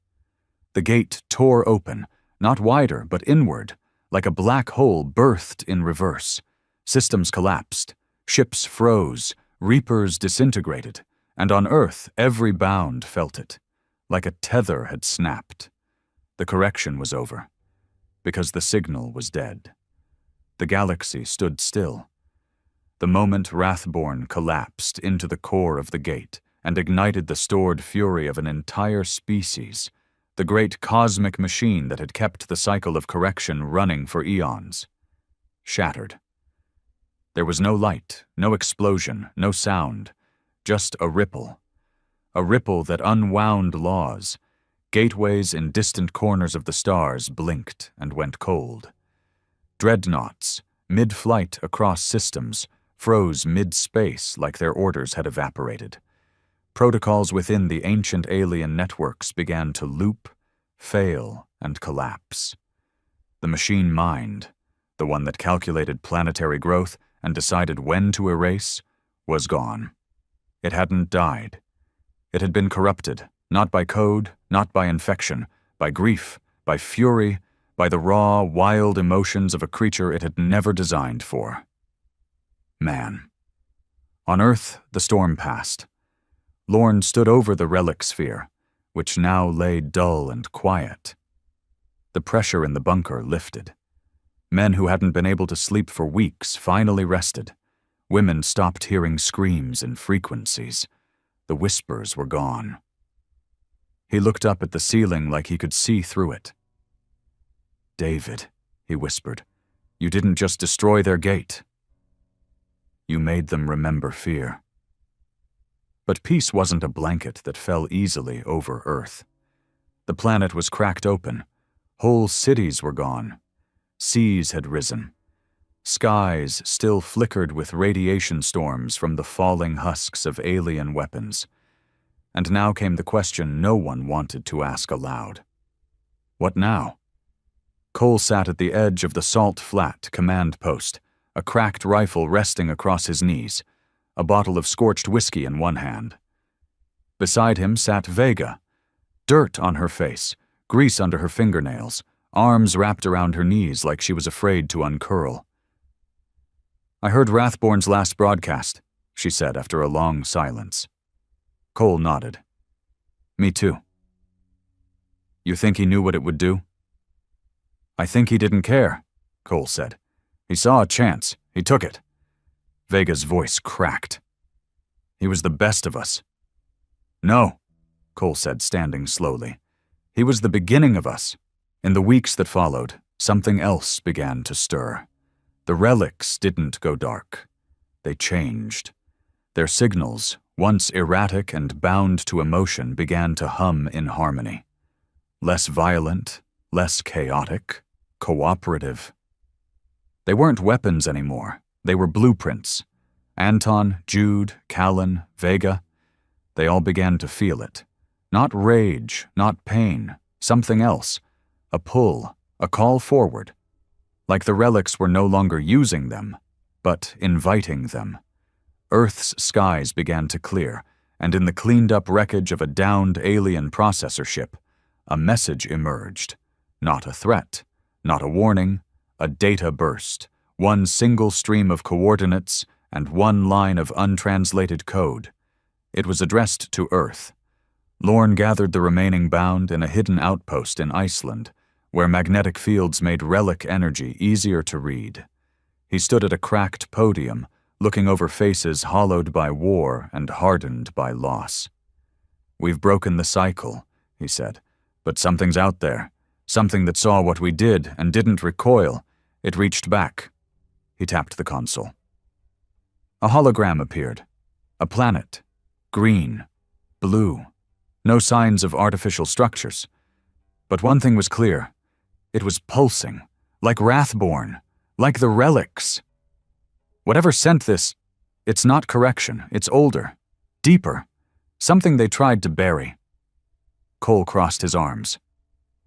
S1: The gate tore open, not wider but inward, like a black hole birthed in reverse. Systems collapsed, ships froze, reapers disintegrated, and on Earth every bound felt it. like a tether had snapped. The correction was over, because the signal was dead. The galaxy stood still. The moment Wrathborn collapsed into the core of the gate and ignited the stored fury of an entire species, the great cosmic machine that had kept the cycle of correction running for eons, shattered. There was no light, no explosion, no sound, just a ripple that unwound laws. Gateways in distant corners of the stars blinked and went cold. Dreadnoughts, mid-flight across systems, froze mid-space like their orders had evaporated. Protocols within the ancient alien networks began to loop, fail, and collapse. The machine mind, the one that calculated planetary growth and decided when to erase, was gone. It hadn't died. It had been corrupted, not by code, not by infection, by grief, by fury, by the raw, wild emotions of a creature it had never designed for. Man. On Earth, the storm passed. Lorne stood over the relic sphere, which now lay dull and quiet. The pressure in the bunker lifted. Men who hadn't been able to sleep for weeks finally rested. Women stopped hearing screams and frequencies. The whispers were gone. He looked up at the ceiling like he could see through it. "David," he whispered, "you didn't just destroy their gate. You made them remember fear." But peace wasn't a blanket that fell easily over Earth. The planet was cracked open. Whole cities were gone. Seas had risen. Skies still flickered with radiation storms from the falling husks of alien weapons. And now came the question no one wanted to ask aloud. What now? Cole sat at the edge of the Salt Flat command post, a cracked rifle resting across his knees, a bottle of scorched whiskey in one hand. Beside him sat Vega, dirt on her face, grease under her fingernails, arms wrapped around her knees like she was afraid to uncurl. "I heard Wrathborn's last broadcast," she said after a long silence. Cole nodded. "Me too." "You think he knew what it would do?" "I think he didn't care," Cole said. "He saw a chance. He took it." Vega's voice cracked. "He was the best of us." "No," Cole said, standing slowly. "He was the beginning of us." In the weeks that followed, something else began to stir. The relics didn't go dark. They changed. Their signals, once erratic and bound to emotion, began to hum in harmony. Less violent, less chaotic, cooperative. They weren't weapons anymore. They were blueprints. Anton, Jude, Callan, Vega, they all began to feel it. Not rage, not pain, something else. A pull, a call forward. Like the relics were no longer using them, but inviting them. Earth's skies began to clear, and in the cleaned-up wreckage of a downed alien processor ship, a message emerged. Not a threat, not a warning, a data burst, one single stream of coordinates and one line of untranslated code. It was addressed to Earth. Lorne gathered the remaining bound in a hidden outpost in Iceland, where magnetic fields made relic energy easier to read. He stood at a cracked podium, looking over faces hollowed by war and hardened by loss. "We've broken the cycle," he said, "but something's out there, something that saw what we did and didn't recoil. It reached back." He tapped the console. A hologram appeared. A planet. Green. Blue. No signs of artificial structures. But one thing was clear. It was pulsing, like Wrathborn, like the relics. Whatever sent this, it's not correction, it's older, deeper, something they tried to bury. Cole crossed his arms.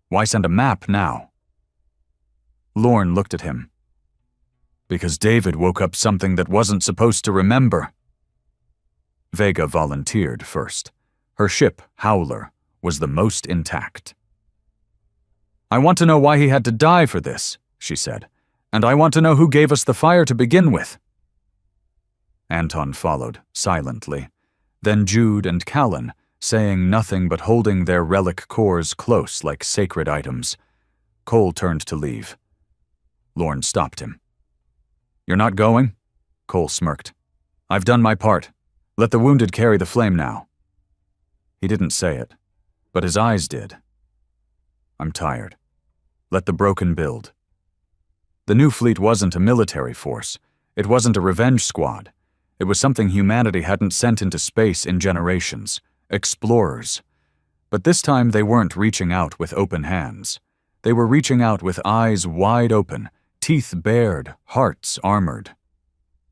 S1: Why send a map now? Lorne looked at him. Because David woke up something that wasn't supposed to remember. Vega volunteered first. Her ship, Howler, was the most intact. "I want to know why he had to die for this," she said, "and I want to know who gave us the fire to begin with." Anton followed, silently. Then Jude and Callan, saying nothing but holding their relic cores close like sacred items. Cole turned to leave. Lorne stopped him. "You're not going?" Cole smirked. "I've done my part. Let the wounded carry the flame now." He didn't say it, but his eyes did. "I'm tired. Let the broken build." The new fleet wasn't a military force. It wasn't a revenge squad. It was something humanity hadn't sent into space in generations. Explorers. But this time they weren't reaching out with open hands. They were reaching out with eyes wide open, teeth bared, hearts armored.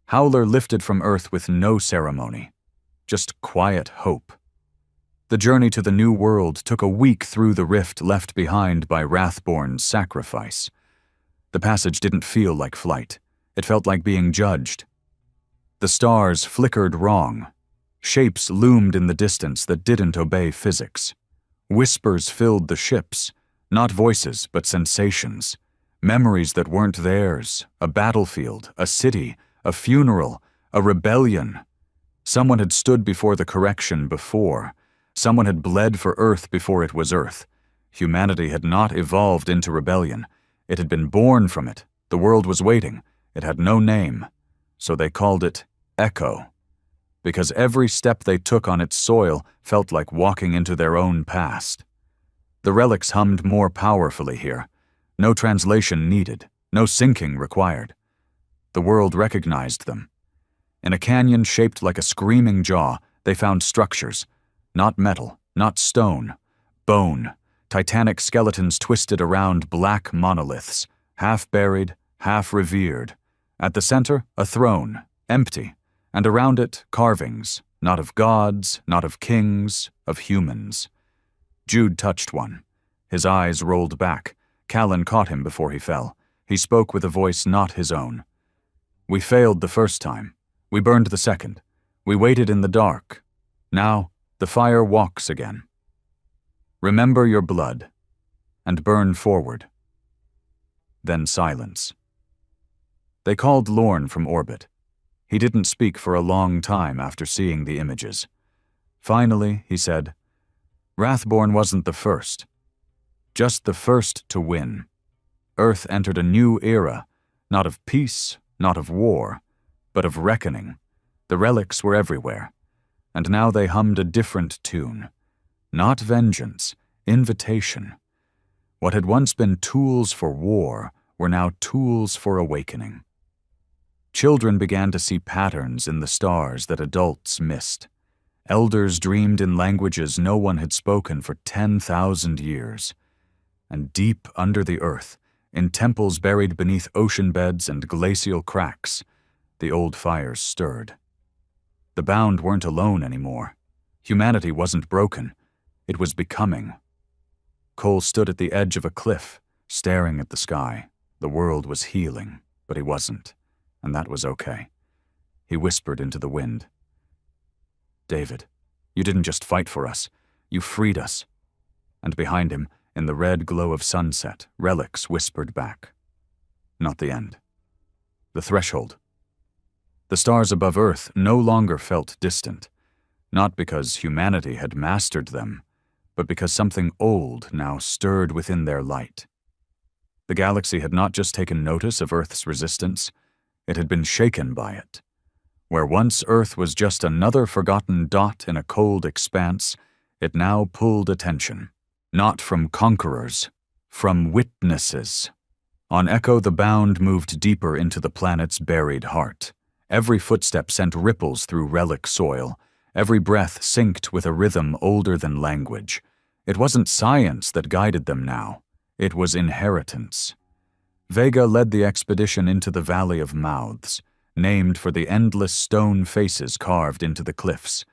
S1: Howler lifted from Earth with no ceremony. Just quiet hope. The journey to the new world took a week through the rift left behind by Wrathborn's sacrifice. The passage didn't feel like flight. It felt like being judged. The stars flickered wrong. Shapes loomed in the distance that didn't obey physics. Whispers filled the ships, not voices but sensations. Memories that weren't theirs, a battlefield, a city, a funeral, a rebellion. Someone had stood before the correction before. Someone had bled for Earth before it was Earth. Humanity had not evolved into rebellion. It had been born from it. The world was waiting. It had no name. So they called it Echo. Because every step they took on its soil felt like walking into their own past. The relics hummed more powerfully here. No translation needed. No syncing required. The world recognized them. In a canyon shaped like a screaming jaw, they found structures. Not metal, not stone. Bone. Titanic skeletons twisted around black monoliths, half buried, half revered. At the center, a throne, empty, and around it, carvings, not of gods, not of kings, of humans. Jude touched one. His eyes rolled back. Callan caught him before he fell. He spoke with a voice not his own. "We failed the first time. We burned the second. We waited in the dark. Now, the fire walks again. Remember your blood, and burn forward." Then silence. They called Lorne from orbit. He didn't speak for a long time after seeing the images. Finally, he said, "Wrathborn wasn't the first. Just the first to win. Earth entered a new era, not of peace, not of war, but of reckoning. The relics were everywhere, and now they hummed a different tune. Not vengeance, invitation. What had once been tools for war were now tools for awakening. Children began to see patterns in the stars that adults missed. Elders dreamed in languages no one had spoken for 10,000 years. And deep under the earth, in temples buried beneath ocean beds and glacial cracks, the old fires stirred. The bound weren't alone anymore. Humanity wasn't broken. It was becoming. Cole stood at the edge of a cliff, staring at the sky. The world was healing, but he wasn't, and that was okay. He whispered into the wind. "David, you didn't just fight for us. You freed us." And behind him, in the red glow of sunset, relics whispered back. Not the end. The threshold. The stars above Earth no longer felt distant, not because humanity had mastered them, but because something old now stirred within their light. The galaxy had not just taken notice of Earth's resistance, it had been shaken by it. Where once Earth was just another forgotten dot in a cold expanse, it now pulled attention. Not from conquerors, from witnesses. On Echo, the bound moved deeper into the planet's buried heart. Every footstep sent ripples through relic soil. Every breath synced with a rhythm older than language. It wasn't science that guided them now. It was inheritance. Vega led the expedition into the Valley of Mouths, named for the endless stone faces carved into the cliffs,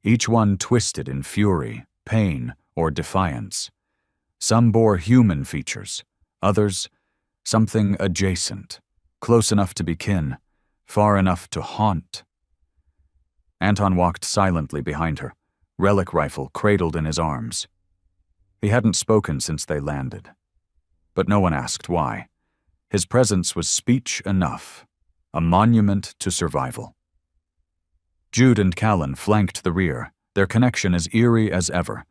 S1: each one twisted in fury, pain, or defiance. Some bore human features, others, something adjacent, close enough to be kin, far enough to haunt. Anton walked silently behind her, relic rifle cradled in his arms. He hadn't spoken since they landed. But no one asked why. His presence was speech enough, a monument to survival. Jude and Callan flanked the rear, their connection as eerie as ever.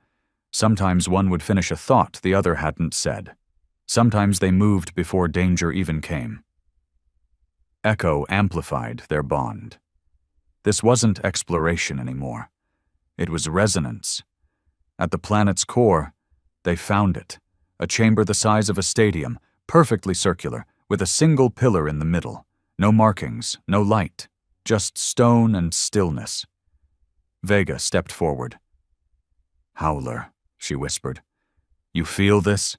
S1: Sometimes one would finish a thought the other hadn't said. Sometimes they moved before danger even came. Echo amplified their bond. This wasn't exploration anymore. It was resonance. At the planet's core, they found it, a chamber the size of a stadium, perfectly circular, with a single pillar in the middle. No markings, no light, just stone and stillness. Vega stepped forward. "Howler," she whispered. "You feel this?"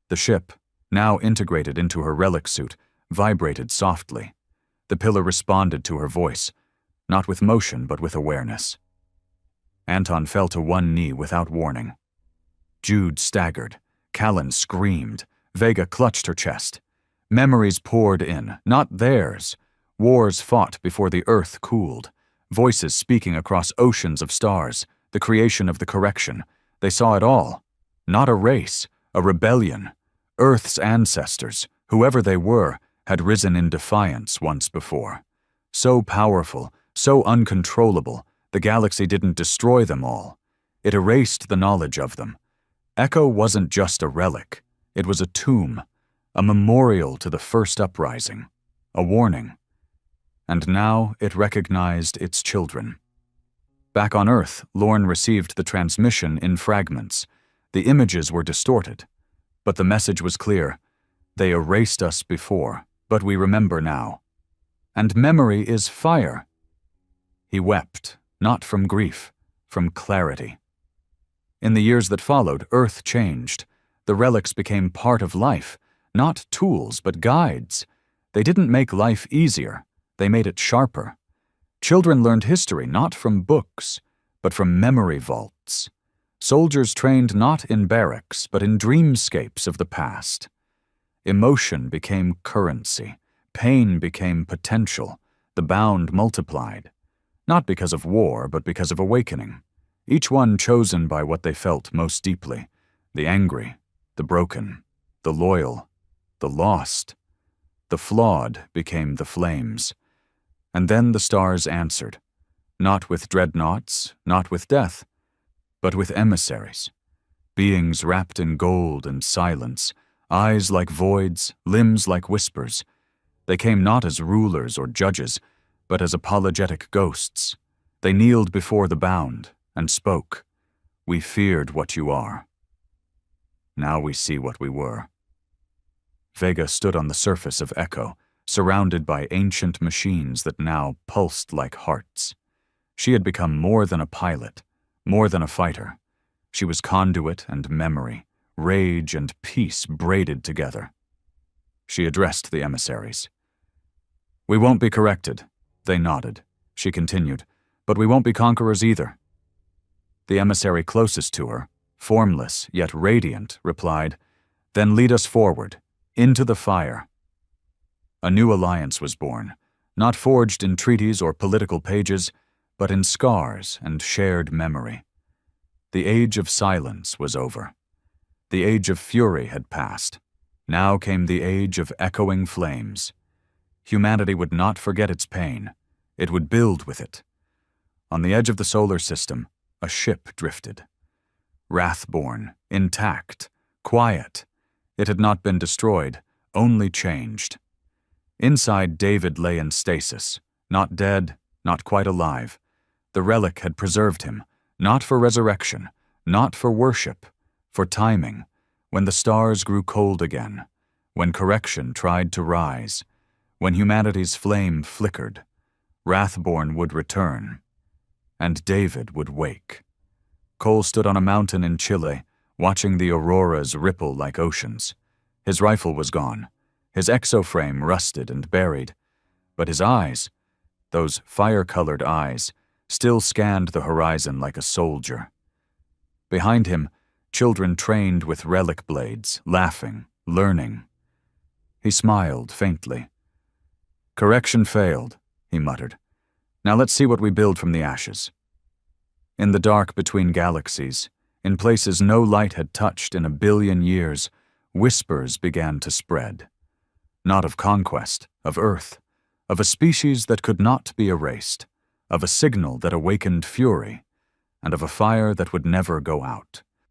S1: The ship, now integrated into her relic suit, vibrated softly. The pillar responded to her voice, not with motion but with awareness. Anton fell to one knee without warning. Jude staggered. Callan screamed. Vega clutched her chest. Memories poured in, not theirs. Wars fought before the earth cooled. Voices speaking across oceans of stars. The creation of the correction. They saw it all. Not a race, a rebellion. Earth's ancestors, whoever they were, had risen in defiance once before. So powerful, so uncontrollable, the galaxy didn't destroy them all. It erased the knowledge of them. Echo wasn't just a relic. It was a tomb, a memorial to the first uprising, a warning. And now it recognized its children. Back on Earth, Lorne received the transmission in fragments. The images were distorted, but the message was clear. They erased us before, but we remember now. And memory is fire. He wept, not from grief, from clarity. In the years that followed, Earth changed. The relics became part of life, not tools, but guides. They didn't make life easier, they made it sharper. Children learned history not from books, but from memory vaults. Soldiers trained not in barracks, but in dreamscapes of the past. Emotion became currency. Pain became potential. The bound multiplied. Not because of war, but because of awakening. Each one chosen by what they felt most deeply. The angry, the broken, the loyal, the lost. The flawed became the flames. And then the stars answered. Not with dreadnoughts, not with death, but with emissaries. Beings wrapped in gold and silence, eyes like voids, limbs like whispers. They came not as rulers or judges, but as apologetic ghosts. They kneeled before the bound and spoke. We feared what you are. Now we see what we were. Vega stood on the surface of Echo, surrounded by ancient machines that now pulsed like hearts. She had become more than a pilot, more than a fighter. She was conduit and memory, rage and peace braided together. She addressed the emissaries. We won't be corrected. They nodded. She continued, but we won't be conquerors either. The emissary closest to her, formless yet radiant, replied, Then lead us forward, into the fire. A new alliance was born, not forged in treaties or political pages, but in scars and shared memory. The age of silence was over. The age of fury had passed. Now came the age of echoing flames. Humanity would not forget its pain. It would build with it. On the edge of the solar system, a ship drifted. Wrathborn, intact, quiet. It had not been destroyed, only changed. Inside, David lay in stasis, not dead, not quite alive. The relic had preserved him, not for resurrection, not for worship, for timing, when the stars grew cold again, when correction tried to rise, when humanity's flame flickered. Wrathborn would return, and David would wake. Cole stood on a mountain in Chile, watching the auroras ripple like oceans. His rifle was gone, his exoframe rusted and buried, but his eyes, those fire-colored eyes, still scanned the horizon like a soldier. Behind him, children trained with relic blades, laughing, learning. He smiled faintly. Correction failed, he muttered. Now let's see what we build from the ashes. In the dark between galaxies, in places no light had touched in 1 billion years, whispers began to spread. Not of conquest, of Earth, of a species that could not be erased, of a signal that awakened fury, and of a fire that would never go out.